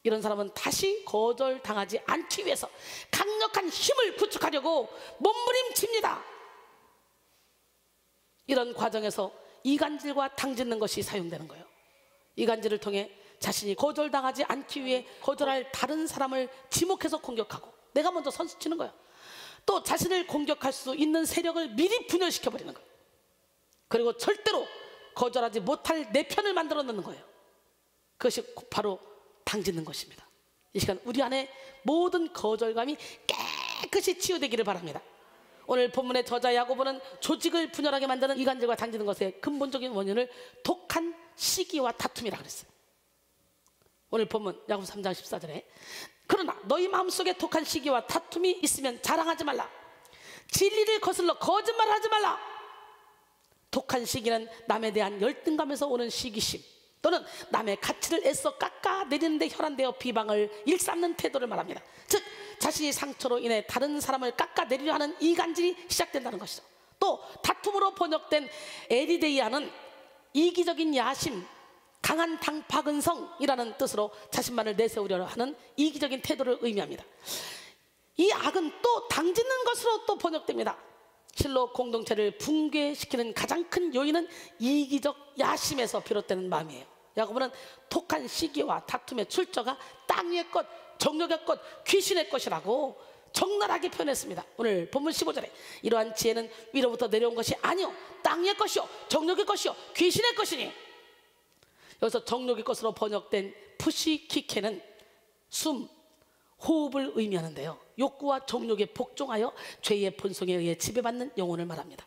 이런 사람은 다시 거절당하지 않기 위해서 강력한 힘을 구축하려고 몸부림칩니다. 이런 과정에서 이간질과 당짓는 것이 사용되는 거예요. 이간질을 통해 자신이 거절당하지 않기 위해 거절할 다른 사람을 지목해서 공격하고 내가 먼저 선수치는 거예요. 또 자신을 공격할 수 있는 세력을 미리 분열시켜버리는 거예요. 그리고 절대로 거절하지 못할 내 편을 만들어 놓는 거예요. 그것이 바로 당짓는 것입니다. 이 시간 우리 안에 모든 거절감이 깨끗이 치유되기를 바랍니다. 오늘 본문의 저자 야고보는 조직을 분열하게 만드는 이간질과 당짓는 것의 근본적인 원인을 독한 시기와 다툼이라 그랬어요. 오늘 본문 야고보 3장 14절에 그러나 너희 마음속에 독한 시기와 다툼이 있으면 자랑하지 말라. 진리를 거슬러 거짓말하지 말라. 독한 시기는 남에 대한 열등감에서 오는 시기심 또는 남의 가치를 애써 깎아내리는 데 혈안되어 비방을 일삼는 태도를 말합니다. 즉 자신이 상처로 인해 다른 사람을 깎아내리려 하는 이간질이 시작된다는 것이죠. 또 다툼으로 번역된 에리데이아는 이기적인 야심, 강한 당파근성이라는 뜻으로 자신만을 내세우려 하는 이기적인 태도를 의미합니다. 이 악은 또 당짓는 것으로 또 번역됩니다. 실로 공동체를 붕괴시키는 가장 큰 요인은 이기적 야심에서 비롯되는 마음이에요. 야고보는 독한 시기와 다툼의 출처가 땅 위의 것 정욕의 것, 귀신의 것이라고 적나라하게 표현했습니다. 오늘 본문 15절에 이러한 지혜는 위로부터 내려온 것이 아니요 땅의 것이요 정욕의 것이요 귀신의 것이니. 여기서 정욕의 것으로 번역된 푸시키케는 숨, 호흡을 의미하는데요, 욕구와 정욕에 복종하여 죄의 본성에 의해 지배받는 영혼을 말합니다.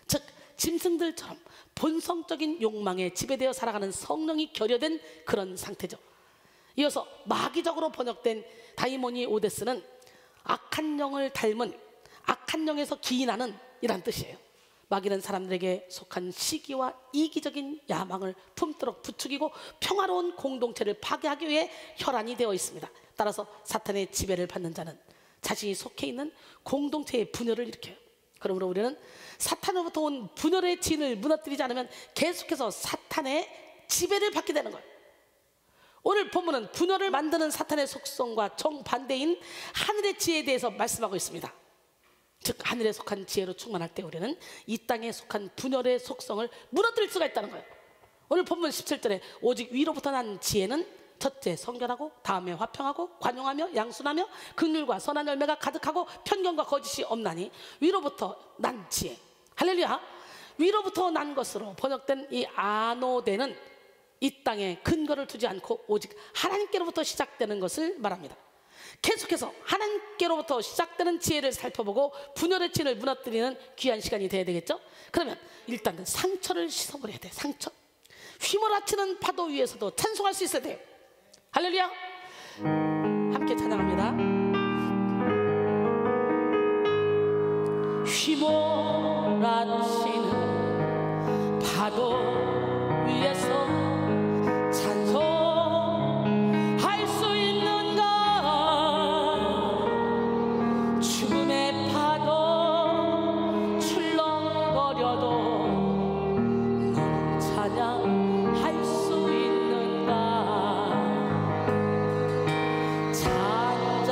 즉 짐승들처럼 본성적인 욕망에 지배되어 살아가는 성령이 결여된 그런 상태죠. 이어서 마귀적으로 번역된 다이모니 오데스는 악한 영을 닮은, 악한 영에서 기인하는 이란 뜻이에요. 마귀는 사람들에게 속한 시기와 이기적인 야망을 품도록 부추기고 평화로운 공동체를 파괴하기 위해 혈안이 되어 있습니다. 따라서 사탄의 지배를 받는 자는 자신이 속해 있는 공동체의 분열을 일으켜요. 그러므로 우리는 사탄으로부터 온 분열의 진을 무너뜨리지 않으면 계속해서 사탄의 지배를 받게 되는 거예요. 오늘 본문은 분열을 만드는 사탄의 속성과 정반대인 하늘의 지혜에 대해서 말씀하고 있습니다. 즉 하늘에 속한 지혜로 충만할 때 우리는 이 땅에 속한 분열의 속성을 무너뜨릴 수가 있다는 거예요. 오늘 본문 17절에 오직 위로부터 난 지혜는 첫째 성결하고 다음에 화평하고 관용하며 양순하며 긍휼과 선한 열매가 가득하고 편견과 거짓이 없나니. 위로부터 난 지혜, 할렐루야. 위로부터 난 것으로 번역된 이 아노데는 이 땅에 근거를 두지 않고 오직 하나님께로부터 시작되는 것을 말합니다. 계속해서 하나님께로부터 시작되는 지혜를 살펴보고 분열의 진을 무너뜨리는 귀한 시간이 돼야 되겠죠. 그러면 일단은 상처를 씻어버려야 돼. 상처. 휘몰아치는 파도 위에서도 찬송할 수 있어야 돼요. 할렐루야. 함께 찬양합니다. 휘몰아치는 파도 위에서 찬송할 수 있는가. 죽음의 파도 출렁거려도 너는 찬양할 수 있는가. 찬양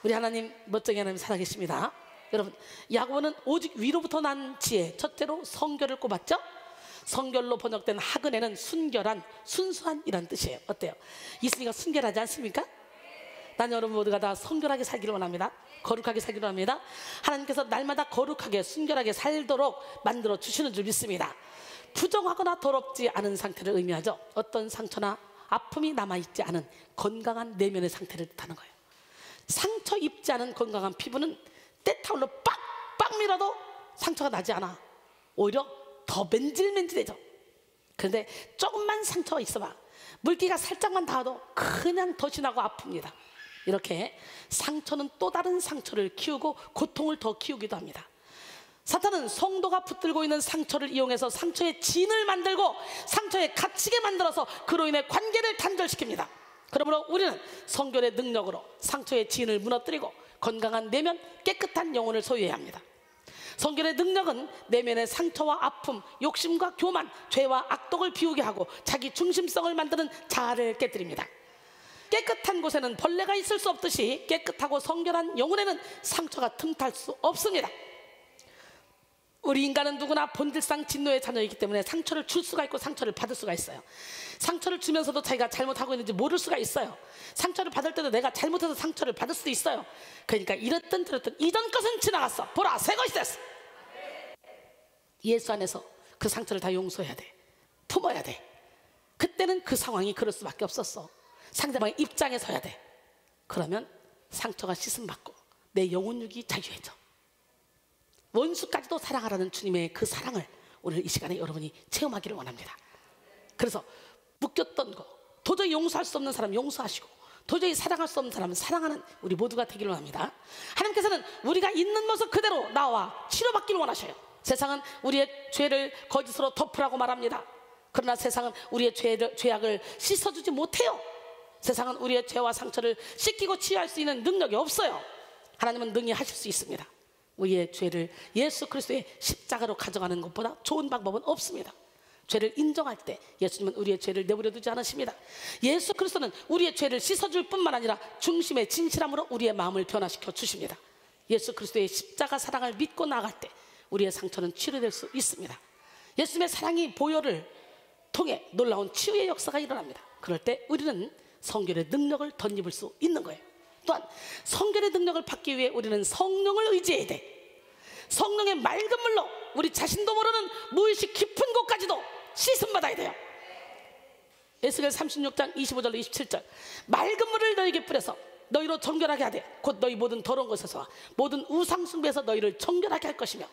우리 하나님, 멋쟁이 하나님 살아계십니다. 여러분, 야고보는 오직 위로부터 난 지혜, 첫째로 성결을 꼽았죠. 성결로 번역된 하근에는 순결한, 순수한이라는 뜻이에요. 어때요? 이슬이가 순결하지 않습니까? 난 여러분 모두가 다 성결하게 살기를 원합니다. 거룩하게 살기를 원합니다. 하나님께서 날마다 거룩하게 순결하게 살도록 만들어 주시는 줄 믿습니다. 부정하거나 더럽지 않은 상태를 의미하죠. 어떤 상처나 아픔이 남아있지 않은 건강한 내면의 상태를 뜻하는 거예요. 상처 입지 않은 건강한 피부는 때타올로 빡빡 밀어도 상처가 나지 않아. 오히려 더 맨질맨질해져. 그런데 조금만 상처가 있어봐, 물기가 살짝만 닿아도 그냥 더 지나고 아픕니다. 이렇게 상처는 또 다른 상처를 키우고 고통을 더 키우기도 합니다. 사탄은 성도가 붙들고 있는 상처를 이용해서 상처의 진을 만들고 상처에 갇히게 만들어서 그로 인해 관계를 단절시킵니다. 그러므로 우리는 성결의 능력으로 상처의 진을 무너뜨리고 건강한 내면, 깨끗한 영혼을 소유해야 합니다. 성결의 능력은 내면의 상처와 아픔, 욕심과 교만, 죄와 악독을 비우게 하고 자기 중심성을 만드는 자아를 깨뜨립니다. 깨끗한 곳에는 벌레가 있을 수 없듯이 깨끗하고 성결한 영혼에는 상처가 틈탈 수 없습니다. 우리 인간은 누구나 본질상 진노의 자녀이기 때문에 상처를 줄 수가 있고 상처를 받을 수가 있어요. 상처를 주면서도 자기가 잘못하고 있는지 모를 수가 있어요. 상처를 받을 때도 내가 잘못해서 상처를 받을 수도 있어요. 그러니까 이랬든 저랬든 이전 것은 지나갔어, 보라 새 것이 됐어. 예수 안에서 그 상처를 다 용서해야 돼. 품어야 돼. 그때는 그 상황이 그럴 수밖에 없었어. 상대방의 입장에 서야 돼. 그러면 상처가 씻음받고 내 영혼육이 자유해져. 원수까지도 사랑하라는 주님의 그 사랑을 오늘 이 시간에 여러분이 체험하기를 원합니다. 그래서 묶였던 거, 도저히 용서할 수 없는 사람 용서하시고, 도저히 사랑할 수 없는 사람은 사랑하는 우리 모두가 되기를 원합니다. 하나님께서는 우리가 있는 모습 그대로 나와 치료받기를 원하셔요. 세상은 우리의 죄를 거짓으로 덮으라고 말합니다. 그러나 세상은 우리의 죄악을 씻어주지 못해요. 세상은 우리의 죄와 상처를 씻기고 치유할 수 있는 능력이 없어요. 하나님은 능히 하실 수 있습니다. 우리의 죄를 예수 그리스도의 십자가로 가져가는 것보다 좋은 방법은 없습니다. 죄를 인정할 때 예수님은 우리의 죄를 내버려 두지 않으십니다. 예수 그리스도는 우리의 죄를 씻어줄 뿐만 아니라 중심의 진실함으로 우리의 마음을 변화시켜 주십니다. 예수 그리스도의 십자가 사랑을 믿고 나아갈 때 우리의 상처는 치료될 수 있습니다. 예수님의 사랑이 보혈을 통해 놀라운 치유의 역사가 일어납니다. 그럴 때 우리는 성결의 능력을 덧입을 수 있는 거예요. 또한 성결의 능력을 받기 위해 우리는 성령을 의지해야 돼. 성령의 맑은 물로 우리 자신도 모르는 무의식 깊은 곳까지도 씻음 받아야 돼요. 에스겔 36장 25절로 27절, 맑은 물을 너에게 뿌려서 너희로 정결하게 하되 곧 너희 모든 더러운 것에서 모든 우상 숭배에서 너희를 정결하게 할 것이며,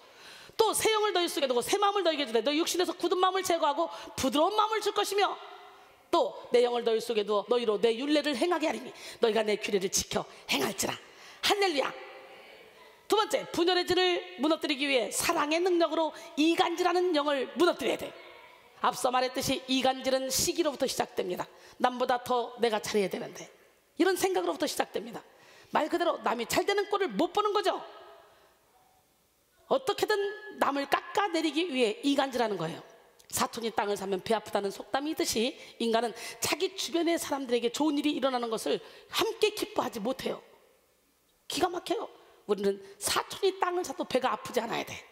또 새 영을 너희 속에 두고 새 마음을 너희에게 주되 너희 육신에서 굳은 마음을 제거하고 부드러운 마음을 줄 것이며, 또 내 영을 너희 속에 두어 너희로 내 율례를 행하게 하리니 너희가 내 규례를 지켜 행할지라. 할렐루야. 두 번째, 분열의 질을 무너뜨리기 위해 사랑의 능력으로 이간질하는 영을 무너뜨려야 돼. 앞서 말했듯이 이간질은 시기로부터 시작됩니다. 남보다 더 내가 잘해야 되는데, 이런 생각으로부터 시작됩니다. 말 그대로 남이 잘 되는 꼴을 못 보는 거죠. 어떻게든 남을 깎아내리기 위해 이간질하는 거예요. 사촌이 땅을 사면 배 아프다는 속담이 있듯이 인간은 자기 주변의 사람들에게 좋은 일이 일어나는 것을 함께 기뻐하지 못해요. 기가 막혀요. 우리는 사촌이 땅을 사도 배가 아프지 않아야 돼.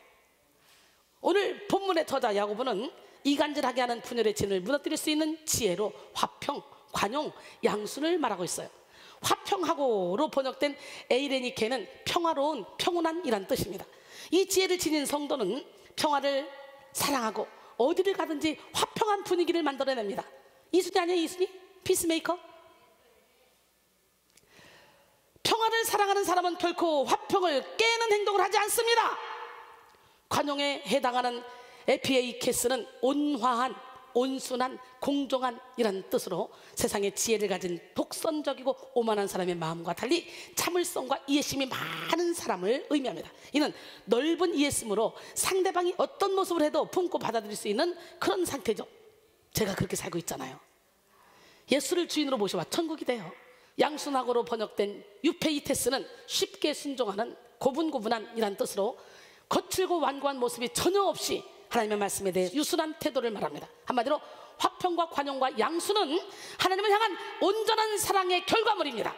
오늘 본문의 저자 야고보는 이간질하게 하는 분열의 진을 무너뜨릴 수 있는 지혜로 화평, 관용, 양순을 말하고 있어요. 화평하고로 번역된 에이레니케는 평화로운, 평온한이란 뜻입니다. 이 지혜를 지닌 성도는 평화를 사랑하고 어디를 가든지 화평한 분위기를 만들어냅니다. 이순이 아니에요? 이순이? 피스메이커? 평화를 사랑하는 사람은 결코 화평을 깨는 행동을 하지 않습니다. 관용에 해당하는 에피에이케스는 온화한, 온순한, 공정한 이라는 뜻으로 세상의 지혜를 가진 독선적이고 오만한 사람의 마음과 달리 참을성과 이해심이 많은 사람을 의미합니다. 이는 넓은 이해심으로 상대방이 어떤 모습을 해도 품고 받아들일 수 있는 그런 상태죠. 제가 그렇게 살고 있잖아요. 예수를 주인으로 모셔와 천국이 돼요. 양순하고로 번역된 유페이테스는 쉽게 순종하는, 고분고분한 이란 뜻으로 거칠고 완고한 모습이 전혀 없이 하나님의 말씀에 대해 유순한 태도를 말합니다. 한마디로 화평과 관용과 양수는 하나님을 향한 온전한 사랑의 결과물입니다.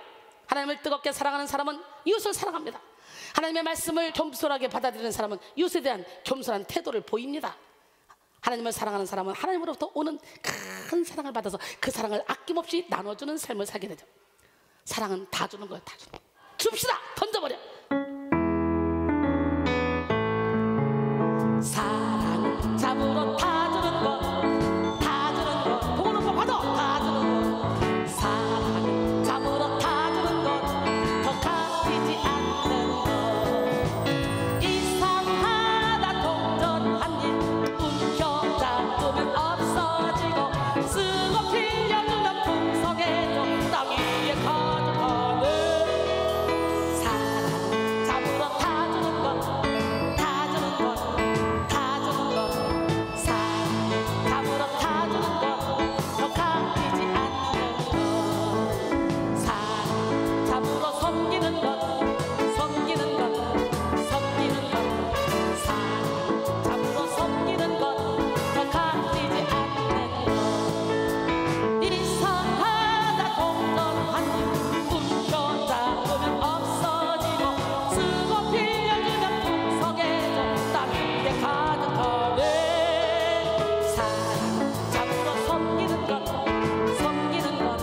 하나님을 뜨겁게 사랑하는 사람은 이웃을 사랑합니다. 하나님의 말씀을 겸손하게 받아들이는 사람은 이웃에 대한 겸손한 태도를 보입니다. 하나님을 사랑하는 사람은 하나님으로부터 오는 큰 사랑을 받아서 그 사랑을 아낌없이 나눠주는 삶을 살게 되죠. 사랑은 다 주는 거예요. 다 주는 거예요. 줍시다. 던져버려. 사랑은 잡으러 다 주는 것, 다 주는 것. 보고 놓고 봐도 다 주는 것. 사랑은 잡으러 다 주는 것, 더 갚이지 않는 것. 이상하다 동전 한 입 움켜잡으면 없어지고, 쓰고 빌려주면 풍성해져 땅 위에 가득하네. 사랑은 잡으러 다 주는 것, 다 주는 것, 다 주는 것. 사랑은 잡으러 다 주는 것, 더 갚이지 않는 것. 사랑은 잡으러 섬기는 것, 섬기는 것, 섬기는 것. 사랑은 잡으러 섬기는 것, 더 갚이지 않는 것. 이상하다 동전 한 입 움켜잡으면 없어지고, 쓰고 빌려주면 풍성해져 땅 위에 가득하네. 사랑은 잡으러 섬기는 것, 섬기는 것,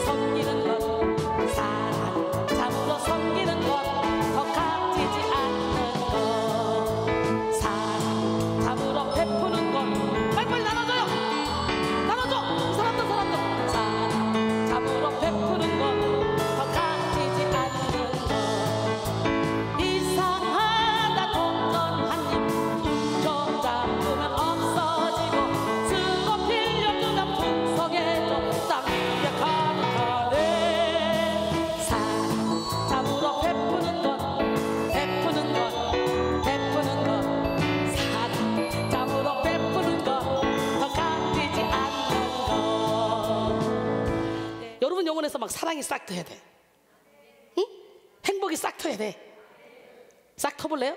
섬기는 것. 사랑은 잡으러 섬기는 것, 더 갚이지 않는 것. 사랑은 잡으러 베푸는 것. 빨리빨리 나눠줘요. 나눠줘. 이 사람도 사람도. 사랑은 잡으러 베푸는 것, 더 갚이지 않는 것. 이상하다 동전 한 입 움켜잡으면 없어지고, 쓰고 빌려주면 풍성해져 땅 위에 가득하네. 사랑은 잡으러 베푸는 것, 베푸는 것, 베푸는 것. 사랑 잡으러 베푸는 것, 더 갚이지 않는 것. 여러분 영혼에서 막 사랑이 싹 트여야 돼. 응? 행복이 싹 트여야 돼. 싹 터볼래요?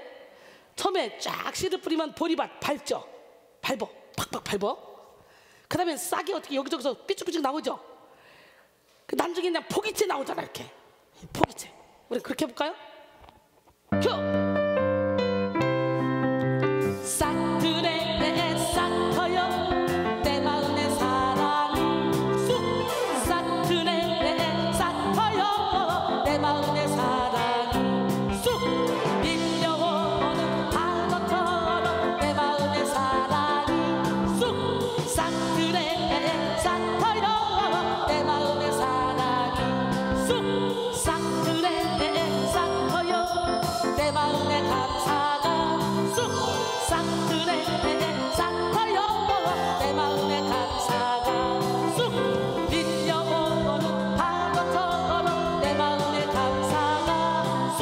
처음에 쫙 씨를 뿌리면 보리밭 밟죠. 밟어. 팍팍 밟어. 그 다음에 싹이 어떻게 여기저기서 삐쭉삐쭉 나오죠. 그 나중에 그냥 포기채 나오잖아. 이렇게 포기채. 우리 그렇게 해볼까요? 큐! 싹 트네 싹 터요 내 마음의 사랑이 쑥. 싹 트네 싹 터요 내 마음의 사랑이 쑥. 밀려오는 파도처럼 내 마음의 사랑이 쑥. 싹 트네 싹 터요 내 마음의 사랑이 쑥. 싹 트네 싹 터요 내 마음의 감사가 쑥. 싹 트네 싹 터요 내 마음의 감사가 쑥. 밀려오는 파도처럼 내 마음의 감사가 쑥.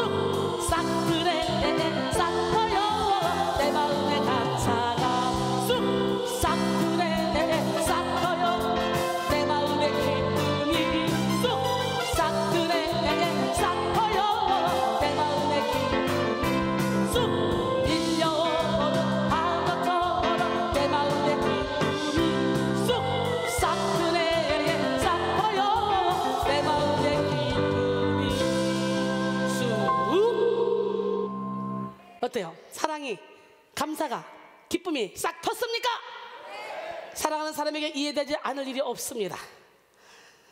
싹 트네 싹 터요 내 마음의 감사가 쑥. 싹 트네 싹 터요 내 마음의 기쁨이 쑥. 싹 트네 싹 터요 내 마음의 기쁨이 쑥. 밀려오는 파도처럼 내 마음의 기쁨이 쑥. 싹 트네 싹 터요 내 마음의 기쁨이 쑥. 어때요? 사랑이, 감사가, 기쁨이 싹 텄습니까? 사랑하는 사람에게 이해되지 않을 일이 없습니다.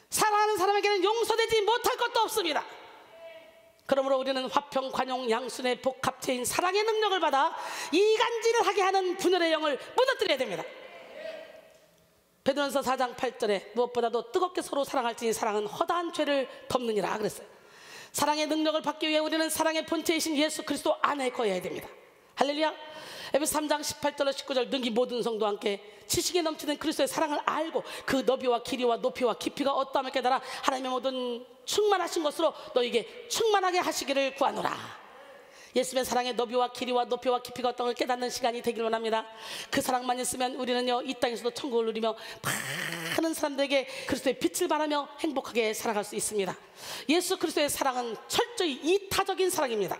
사랑하는 사람에게는 용서되지 못할 것도 없습니다. 그러므로 우리는 화평, 관용, 양순의 복합체인 사랑의 능력을 받아 이간질을 하게 하는 분열의 영을 무너뜨려야 됩니다. 베드로전서 4장 8절에 무엇보다도 뜨겁게 서로 사랑할지니 사랑은 허다한 죄를 덮느니라 그랬어요. 사랑의 능력을 받기 위해 우리는 사랑의 본체이신 예수 그리스도 안에 거해야 됩니다. 할렐루야. 에베소 3장 18절로 19절 능히 모든 성도와 함께 지식에 넘치는 그리스도의 사랑을 알고 그 너비와 길이와 높이와 깊이가 어떠함을 깨달아 하나님의 모든 충만하신 것으로 너에게 충만하게 하시기를 구하노라. 예수님의 사랑의 너비와 길이와 높이와 깊이가 어떤 걸 깨닫는 시간이 되길 원합니다. 그 사랑만 있으면 우리는요 이 땅에서도 천국을 누리며 많은 사람들에게 그리스도의 빛을 발하며 행복하게 살아갈 수 있습니다. 예수 그리스도의 사랑은 철저히 이타적인 사랑입니다.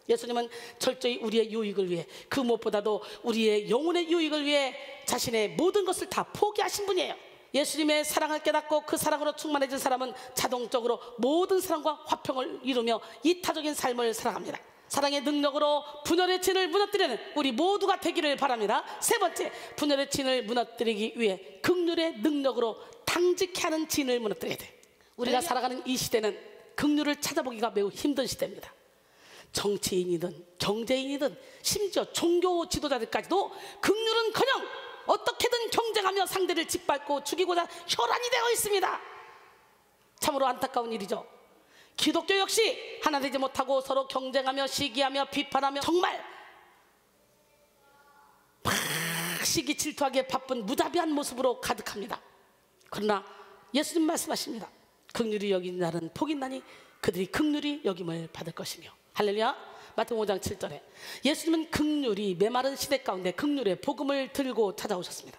예수님은 철저히 우리의 유익을 위해, 그 무엇보다도 우리의 영혼의 유익을 위해 자신의 모든 것을 다 포기하신 분이에요. 예수님의 사랑을 깨닫고 그 사랑으로 충만해진 사람은 자동적으로 모든 사랑과 화평을 이루며 이타적인 삶을 살아갑니다. 사랑의 능력으로 분열의 진을 무너뜨리는 우리 모두가 되기를 바랍니다. 세 번째, 분열의 진을 무너뜨리기 위해 긍휼의 능력으로 당직케 하는 진을 무너뜨려야 돼. 우리가 살아가는 이 시대는 긍휼을 찾아보기가 매우 힘든 시대입니다. 정치인이든 경제인이든 심지어 종교 지도자들까지도 긍휼은커녕 어떻게든 경쟁하며 상대를 짓밟고 죽이고자 혈안이 되어 있습니다. 참으로 안타까운 일이죠. 기독교 역시 하나 되지 못하고 서로 경쟁하며 시기하며 비판하며 정말 막 시기 질투하기에 바쁜 무자비한 모습으로 가득합니다. 그러나 예수님 말씀하십니다. 긍휼히 여긴 자는 복이 있나니 그들이 긍휼히 여김을 받을 것이며. 할렐루야. 마태복음 5장 7절에 예수님은 긍휼이 메마른 시대 가운데 긍휼의 복음을 들고 찾아오셨습니다.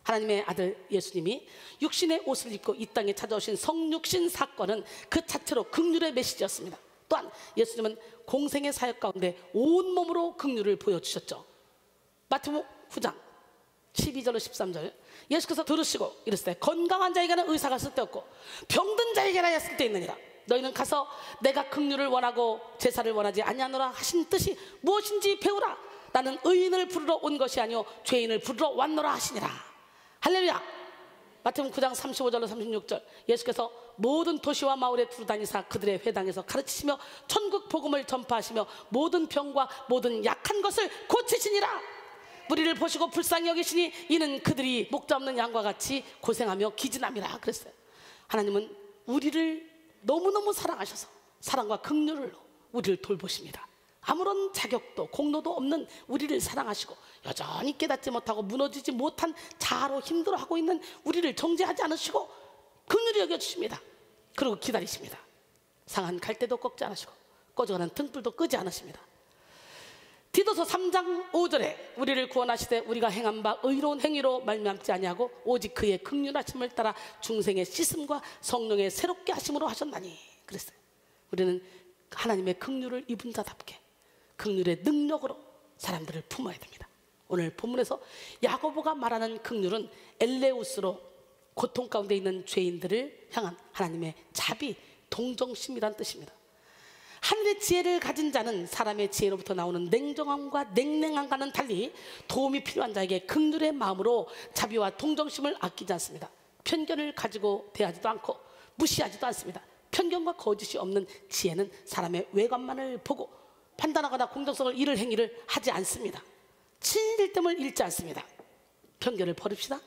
하나님의 아들 예수님이 육신의 옷을 입고 이 땅에 찾아오신 성육신 사건은 그 자체로 긍휼의 메시지였습니다. 또한 예수님은 공생의 사역 가운데 온몸으로 긍휼을 보여주셨죠. 마태복음 9장 12절로 13절 예수께서 들으시고 이르시되 건강한 자에게는 의사가 쓸데없고 병든 자에게나 쓸데있느니라. 너희는 가서 내가 긍휼을 원하고 제사를 원하지 아니하노라 하신 뜻이 무엇인지 배우라. 나는 의인을 부르러 온 것이 아니요 죄인을 부르러 왔노라 하시니라. 할렐루야. 마태복음 9장 35절로 36절 예수께서 모든 도시와 마을에 두루다니사 그들의 회당에서 가르치시며 천국 복음을 전파하시며 모든 병과 모든 약한 것을 고치시니라. 무리를 보시고 불쌍히 여기시니 이는 그들이 목자 없는 양과 같이 고생하며 기진함이라 그랬어요. 하나님은 우리를 너무너무 사랑하셔서 사랑과 긍휼로 우리를 돌보십니다. 아무런 자격도 공로도 없는 우리를 사랑하시고 여전히 깨닫지 못하고 무너지지 못한 자아로 힘들어하고 있는 우리를 정죄하지 않으시고 긍휼히 여겨주십니다. 그리고 기다리십니다. 상한 갈대도 꺾지 않으시고 꺼져가는 등불도 끄지 않으십니다. 디도서 3장 5절에 우리를 구원하시되 우리가 행한 바 의로운 행위로 말미암지 아니하고 오직 그의 긍휼하심을 따라 중생의 씻음과 성령의 새롭게 하심으로 하셨나니 그랬어요. 우리는 하나님의 긍휼을 입은 자답게 긍휼의 능력으로 사람들을 품어야 됩니다. 오늘 본문에서 야고보가 말하는 긍휼은 엘레우스로 고통 가운데 있는 죄인들을 향한 하나님의 자비, 동정심이란 뜻입니다. 하늘의 지혜를 가진 자는 사람의 지혜로부터 나오는 냉정함과 냉랭함과는 달리 도움이 필요한 자에게 긍휼의 마음으로 자비와 동정심을 아끼지 않습니다. 편견을 가지고 대하지도 않고 무시하지도 않습니다. 편견과 거짓이 없는 지혜는 사람의 외관만을 보고 판단하거나 공정성을 잃을 행위를 하지 않습니다. 진실됨을 잃지 않습니다. 편견을 버립시다.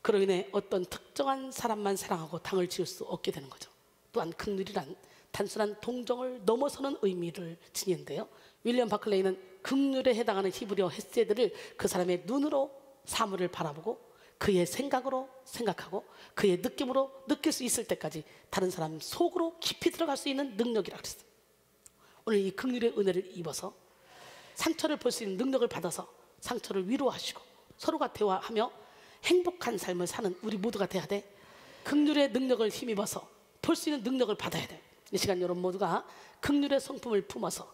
그로 인해 어떤 특정한 사람만 사랑하고 당을 지을 수 없게 되는 거죠. 또한 긍휼이란 단순한 동정을 넘어서는 의미를 지니는데요. 윌리엄 바클레이는 긍휼에 해당하는 히브리어 헤세드를 그 사람의 눈으로 사물을 바라보고 그의 생각으로 생각하고 그의 느낌으로 느낄 수 있을 때까지 다른 사람 속으로 깊이 들어갈 수 있는 능력이라고 그랬어요. 오늘 이 긍휼의 은혜를 입어서 상처를 볼 수 있는 능력을 받아서 상처를 위로하시고 서로가 대화하며 행복한 삶을 사는 우리 모두가 돼야 돼. 긍휼의 능력을 힘입어서 볼 수 있는 능력을 받아야 돼. 이 시간 여러분 모두가 긍휼의 성품을 품어서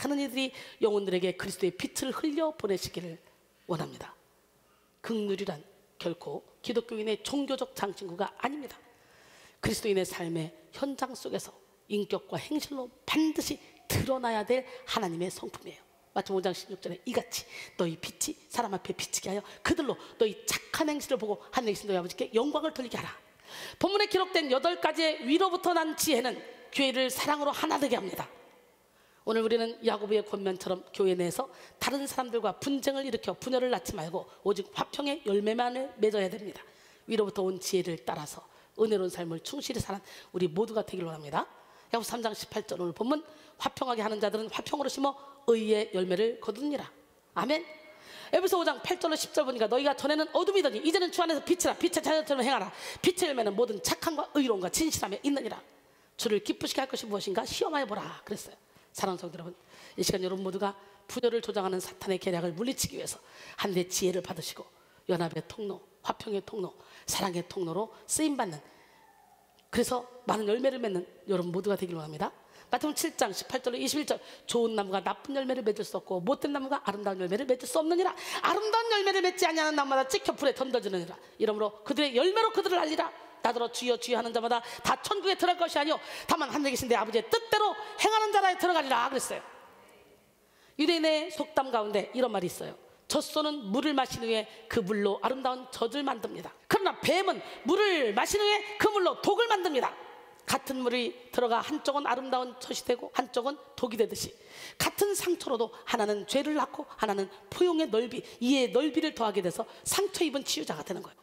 많은 이들이 영혼들에게 그리스도의 빛을 흘려 보내시기를 원합니다. 긍휼이란 결코 기독교인의 종교적 장신구가 아닙니다. 그리스도인의 삶의 현장 속에서 인격과 행실로 반드시 드러나야 될 하나님의 성품이에요. 마태복음 5장 16절에 이같이 너희 빛이 사람 앞에 비치게 하여 그들로 너희 착한 행실을 보고 하늘에 계신 너희 아버지께 영광을 돌리게 하라. 본문에 기록된 8가지의 위로부터 난 지혜는 교회를 사랑으로 하나 되게 합니다. 오늘 우리는 야고보의 권면처럼 교회 내에서 다른 사람들과 분쟁을 일으켜 분열을 낳지 말고 오직 화평의 열매만을 맺어야 됩니다. 위로부터 온 지혜를 따라서 은혜로운 삶을 충실히 사는 우리 모두가 되기를 원합니다. 야고보 3장 18절 오늘 본문 화평하게 하는 자들은 화평으로 심어 의의 열매를 거두니라. 아멘. 에베소 5장 8절로 10절 보니까 너희가 전에는 어둠이더니 이제는 주 안에서 빛이라. 빛의 자녀처럼 행하라. 빛의 열매는 모든 착함과 의로움과 진실함에 있느니라. 주를 기쁘시게 할 것이 무엇인가 시험하여 보라 그랬어요. 사랑하는 성도 여러분, 이 시간 여러분 모두가 분열을 조장하는 사탄의 계략을 물리치기 위해서 하늘의 지혜를 받으시고 연합의 통로, 화평의 통로, 사랑의 통로로 쓰임받는, 그래서 많은 열매를 맺는 여러분 모두가 되기를 원합니다. 마태복음 7장 18절로 21절 좋은 나무가 나쁜 열매를 맺을 수 없고 못된 나무가 아름다운 열매를 맺을 수 없느니라. 아름다운 열매를 맺지 아니하는 나무마다 찍혀 불에 던져지느니라. 이러므로 그들의 열매로 그들을 알리라. 나더러 주여 주여 하는 자마다 다 천국에 들어갈 것이 아니요 다만 하늘에 계신 내 아버지의 뜻대로 행하는 자라에 들어가리라 그랬어요. 유대인의 속담 가운데 이런 말이 있어요. 젖소는 물을 마신 후에 그 물로 아름다운 젖을 만듭니다. 그러나 뱀은 물을 마신 후에 그 물로 독을 만듭니다. 같은 물이 들어가 한쪽은 아름다운 젖이 되고 한쪽은 독이 되듯이 같은 상처로도 하나는 죄를 낳고 하나는 포용의 넓이, 이해의 넓이를 더하게 돼서 상처 입은 치유자가 되는 거예요.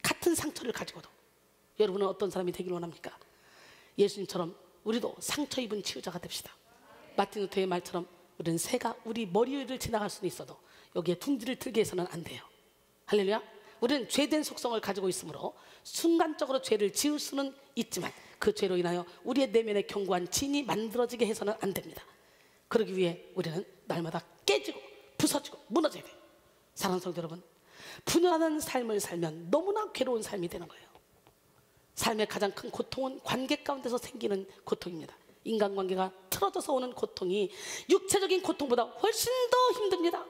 같은 상처를 가지고도. 여러분은 어떤 사람이 되길 원합니까? 예수님처럼 우리도 상처 입은 치유자가 됩시다. 마틴 루터의 말처럼 우리는 새가 우리 머리 위를 지나갈 수는 있어도 여기에 둥지를 들게 해서는 안 돼요. 할렐루야. 우리는 죄된 속성을 가지고 있으므로 순간적으로 죄를 지을 수는 있지만 그 죄로 인하여 우리의 내면에 견고한 진이 만들어지게 해서는 안 됩니다. 그러기 위해 우리는 날마다 깨지고 부서지고 무너져야 돼요. 사랑하는 성도 여러분, 분열하는 삶을 살면 너무나 괴로운 삶이 되는 거예요. 삶의 가장 큰 고통은 관계 가운데서 생기는 고통입니다. 인간관계가 틀어져서 오는 고통이 육체적인 고통보다 훨씬 더 힘듭니다.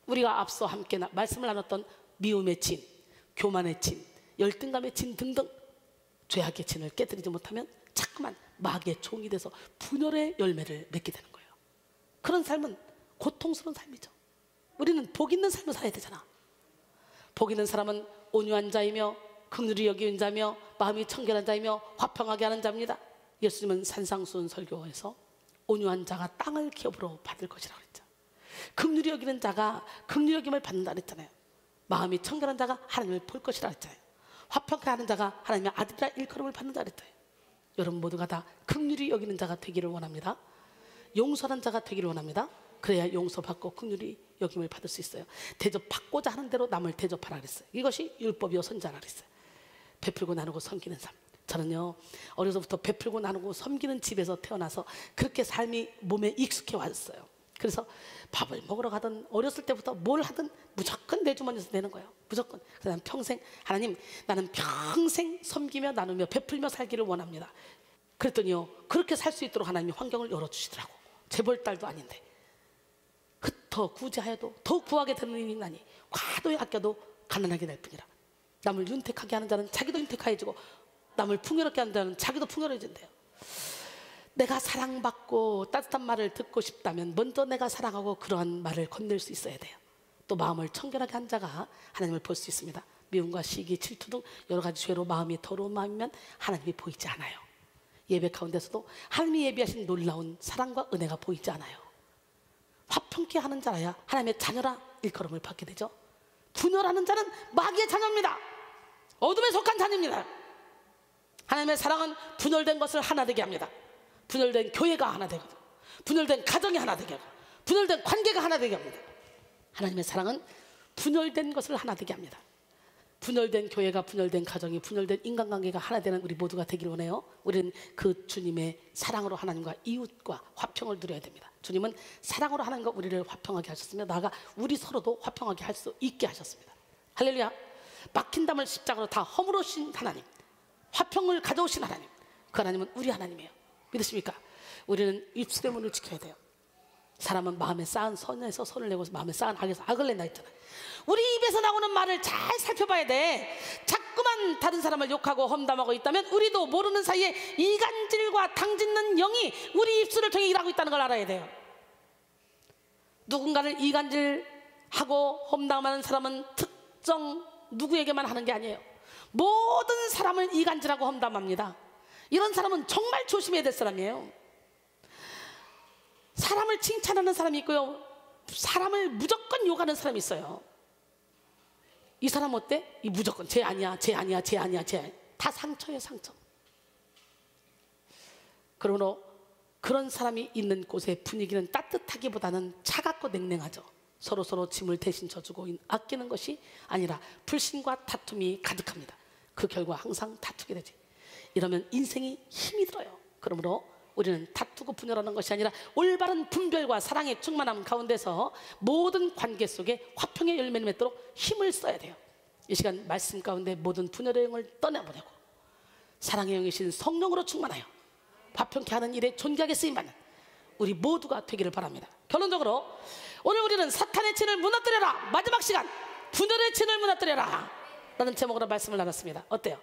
우리가 앞서 함께 말씀을 나눴던 미움의 진, 교만의 진, 열등감의 진 등등 죄악의 진을 깨뜨리지 못하면 자꾸만 마귀의 종이 돼서 분열의 열매를 맺게 되는 거예요. 그런 삶은 고통스러운 삶이죠. 우리는 복 있는 삶을 살아야 되잖아. 복 있는 사람은 온유한 자이며 긍휼히 여기는 자며 마음이 청결한 자이며 화평하게 하는 자입니다. 예수님은 산상수훈 설교에서 온유한 자가 땅을 기업으로 받을 것이라고 했죠. 긍휼히 여기는 자가 긍휼히 여김을 받는다 그랬잖아요. 마음이 청결한 자가 하나님을 볼 것이라고 했잖아요. 화평케 하는 자가 하나님의 아들이라 일컬음을 받는다 그랬어요. 여러분 모두가 다 긍휼히 여기는 자가 되기를 원합니다. 용서하는 자가 되기를 원합니다. 그래야 용서받고 긍휼히 여김을 받을 수 있어요. 대접받고자 하는 대로 남을 대접하라 그랬어요. 이것이 율법이요 선자라 그랬어요. 베풀고 나누고 섬기는 삶. 저는요 어려서부터 베풀고 나누고 섬기는 집에서 태어나서 그렇게 삶이 몸에 익숙해 왔어요. 그래서 밥을 먹으러 가든 어렸을 때부터 뭘 하든 무조건 내 주머니에서 내는 거예요. 무조건. 그래서 나는 평생 하나님 나는 평생 섬기며 나누며 베풀며 살기를 원합니다. 그랬더니요 그렇게 살 수 있도록 하나님이 환경을 열어주시더라고. 재벌딸도 아닌데 흩어 구제하여도 더 구하게 되는 인간이 과도히 아껴도 가난하게 될 뿐이라. 남을 윤택하게 하는 자는 자기도 윤택해지고 남을 풍요롭게 하는 자는 자기도 풍요로워진대요. 내가 사랑받고 따뜻한 말을 듣고 싶다면 먼저 내가 사랑하고 그러한 말을 건넬 수 있어야 돼요. 또 마음을 청결하게 한 자가 하나님을 볼 수 있습니다. 미움과 시기, 질투 등 여러 가지 죄로 마음이 더러운 마음이면 하나님이 보이지 않아요. 예배 가운데서도 하나님이 예비하신 놀라운 사랑과 은혜가 보이지 않아요. 화평케 하는 자라야 하나님의 자녀라 일컬음을 받게 되죠. 분열하는 자는 마귀의 자녀입니다. 어둠에 속한 자녀입니다. 하나님의 사랑은 분열된 것을 하나 되게 합니다. 분열된 교회가 하나 되고 분열된 가정이 하나 되게 하고 분열된 관계가 하나 되게 합니다. 하나님의 사랑은 분열된 것을 하나 되게 합니다. 분열된 교회가, 분열된 가정이, 분열된 인간관계가 하나 되는 우리 모두가 되기를 원해요. 우리는 그 주님의 사랑으로 하나님과 이웃과 화평을 누려야 됩니다. 주님은 사랑으로 하나님과 우리를 화평하게 하셨으며 나아가 우리 서로도 화평하게 할 수 있게 하셨습니다. 할렐루야. 막힌 담을 십자가로 다 허물으신 하나님, 화평을 가져오신 하나님, 그 하나님은 우리 하나님이에요. 믿으십니까? 우리는 입술의 문을 지켜야 돼요. 사람은 마음에 쌓은 선에서 선을 내고 마음에 쌓은 악에서 악을 낸다 했잖아요. 우리 입에서 나오는 말을 잘 살펴봐야 돼. 자꾸만 다른 사람을 욕하고 험담하고 있다면 우리도 모르는 사이에 이간질과 당짓는 영이 우리 입술을 통해 일하고 있다는 걸 알아야 돼요. 누군가를 이간질하고 험담하는 사람은 특정 누구에게만 하는 게 아니에요. 모든 사람을 이간질하고 험담합니다. 이런 사람은 정말 조심해야 될 사람이에요. 사람을 칭찬하는 사람이 있고요, 사람을 무조건 욕하는 사람이 있어요. 이 사람 어때? 이 무조건 쟤 아니야, 쟤 아니야, 쟤 아니야, 쟤 아니야. 다 상처예요, 상처. 그러므로 그런 사람이 있는 곳의 분위기는 따뜻하기보다는 차갑고 냉랭하죠. 서로 짐을 대신 져주고 아끼는 것이 아니라 불신과 다툼이 가득합니다. 그 결과 항상 다투게 되지. 이러면 인생이 힘이 들어요. 그러므로 우리는 다투고 분열하는 것이 아니라 올바른 분별과 사랑의 충만함 가운데서 모든 관계 속에 화평의 열매를 맺도록 힘을 써야 돼요. 이 시간 말씀 가운데 모든 분열의 영을 떠내보내고 사랑의 영이신 성령으로 충만하여 화평케 하는 일에 존귀하게 쓰임받는 우리 모두가 되기를 바랍니다. 결론적으로 오늘 우리는 사탄의 진을 무너뜨려라, 마지막 시간 분열의 진을 무너뜨려라 라는 제목으로 말씀을 나눴습니다. 어때요?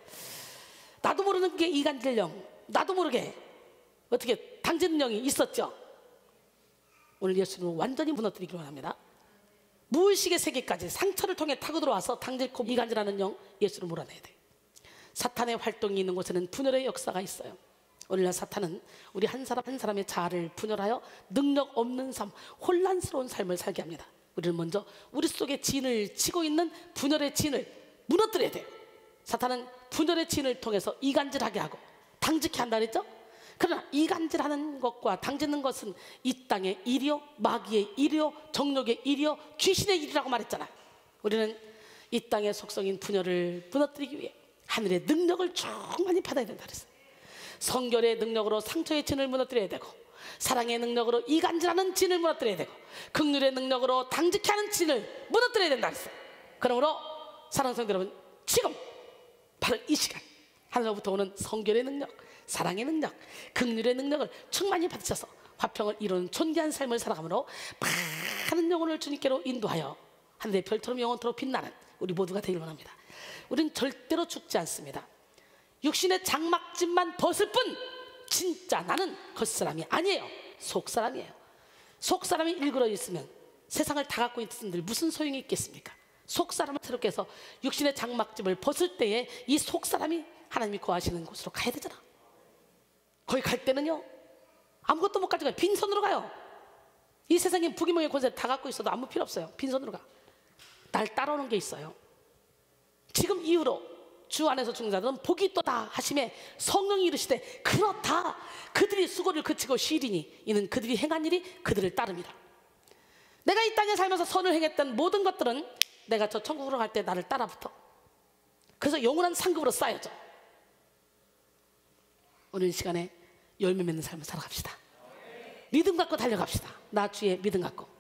나도 모르는 게 이간질령, 나도 모르게 어떻게 당지는 영이 있었죠. 오늘 예수님은 완전히 무너뜨리기 원합니다. 무의식의 세계까지 상처를 통해 타고 들어와서 당질코 이간질하는 영, 예수를 몰아내야 돼요. 사탄의 활동이 있는 곳에는 분열의 역사가 있어요. 오늘날 사탄은 우리 한 사람 한 사람의 자아를 분열하여 능력 없는 삶, 혼란스러운 삶을 살게 합니다. 우리는 먼저 우리 속에 진을 치고 있는 분열의 진을 무너뜨려야 돼요. 사탄은 분열의 진을 통해서 이간질하게 하고 당직케 한다 그랬죠? 그러나 이간질하는 것과 당짓는 것은 이 땅의 일이요, 마귀의 일이요, 정욕의 일이요, 귀신의 일이라고 말했잖아요. 우리는 이 땅의 속성인 분열을 무너뜨리기 위해 하늘의 능력을 충만히 받아야 된다 그랬어요. 성결의 능력으로 상처의 진을 무너뜨려야 되고, 사랑의 능력으로 이간질하는 진을 무너뜨려야 되고, 긍휼의 능력으로 당직케 하는 진을 무너뜨려야 된다 그랬어요. 그러므로 사랑하는 성도 여러분, 지금 바로 이 시간 하늘로부터 오는 성결의 능력, 사랑의 능력, 긍휼의 능력을 충만히 받으셔서 화평을 이루는 존귀한 삶을 살아감으로 많은 영혼을 주님께로 인도하여 하늘의 별처럼 영원토록 빛나는 우리 모두가 되길 원합니다. 우리는 절대로 죽지 않습니다. 육신의 장막집만 벗을 뿐 진짜 나는 겉사람이 아니에요. 속사람이에요. 속사람이 일그러 있으면 세상을 다 갖고 있는들 무슨 소용이 있겠습니까? 속사람을 새롭게 해서 육신의 장막집을 벗을 때에 이 속사람이 하나님이 거하시는 곳으로 가야 되잖아. 거기 갈 때는요 아무것도 못 가져가요. 빈손으로 가요. 이 세상에 부귀명예 권세 다 갖고 있어도 아무 필요 없어요. 빈손으로 가. 날 따라오는 게 있어요. 지금 이후로 주 안에서 죽는 자들은 복이 있도다 하심에 성령이 이르시되 그렇다. 그들이 수고를 그치고 쉬리니 이는 그들이 행한 일이 그들을 따릅니다. 내가 이 땅에 살면서 선을 행했던 모든 것들은 내가 저 천국으로 갈 때 나를 따라붙어. 그래서 영원한 상급으로 쌓여져. 오늘 이 시간에 열매 맺는 삶을 살아갑시다. 믿음 갖고 달려갑시다. 나 주의 믿음 갖고.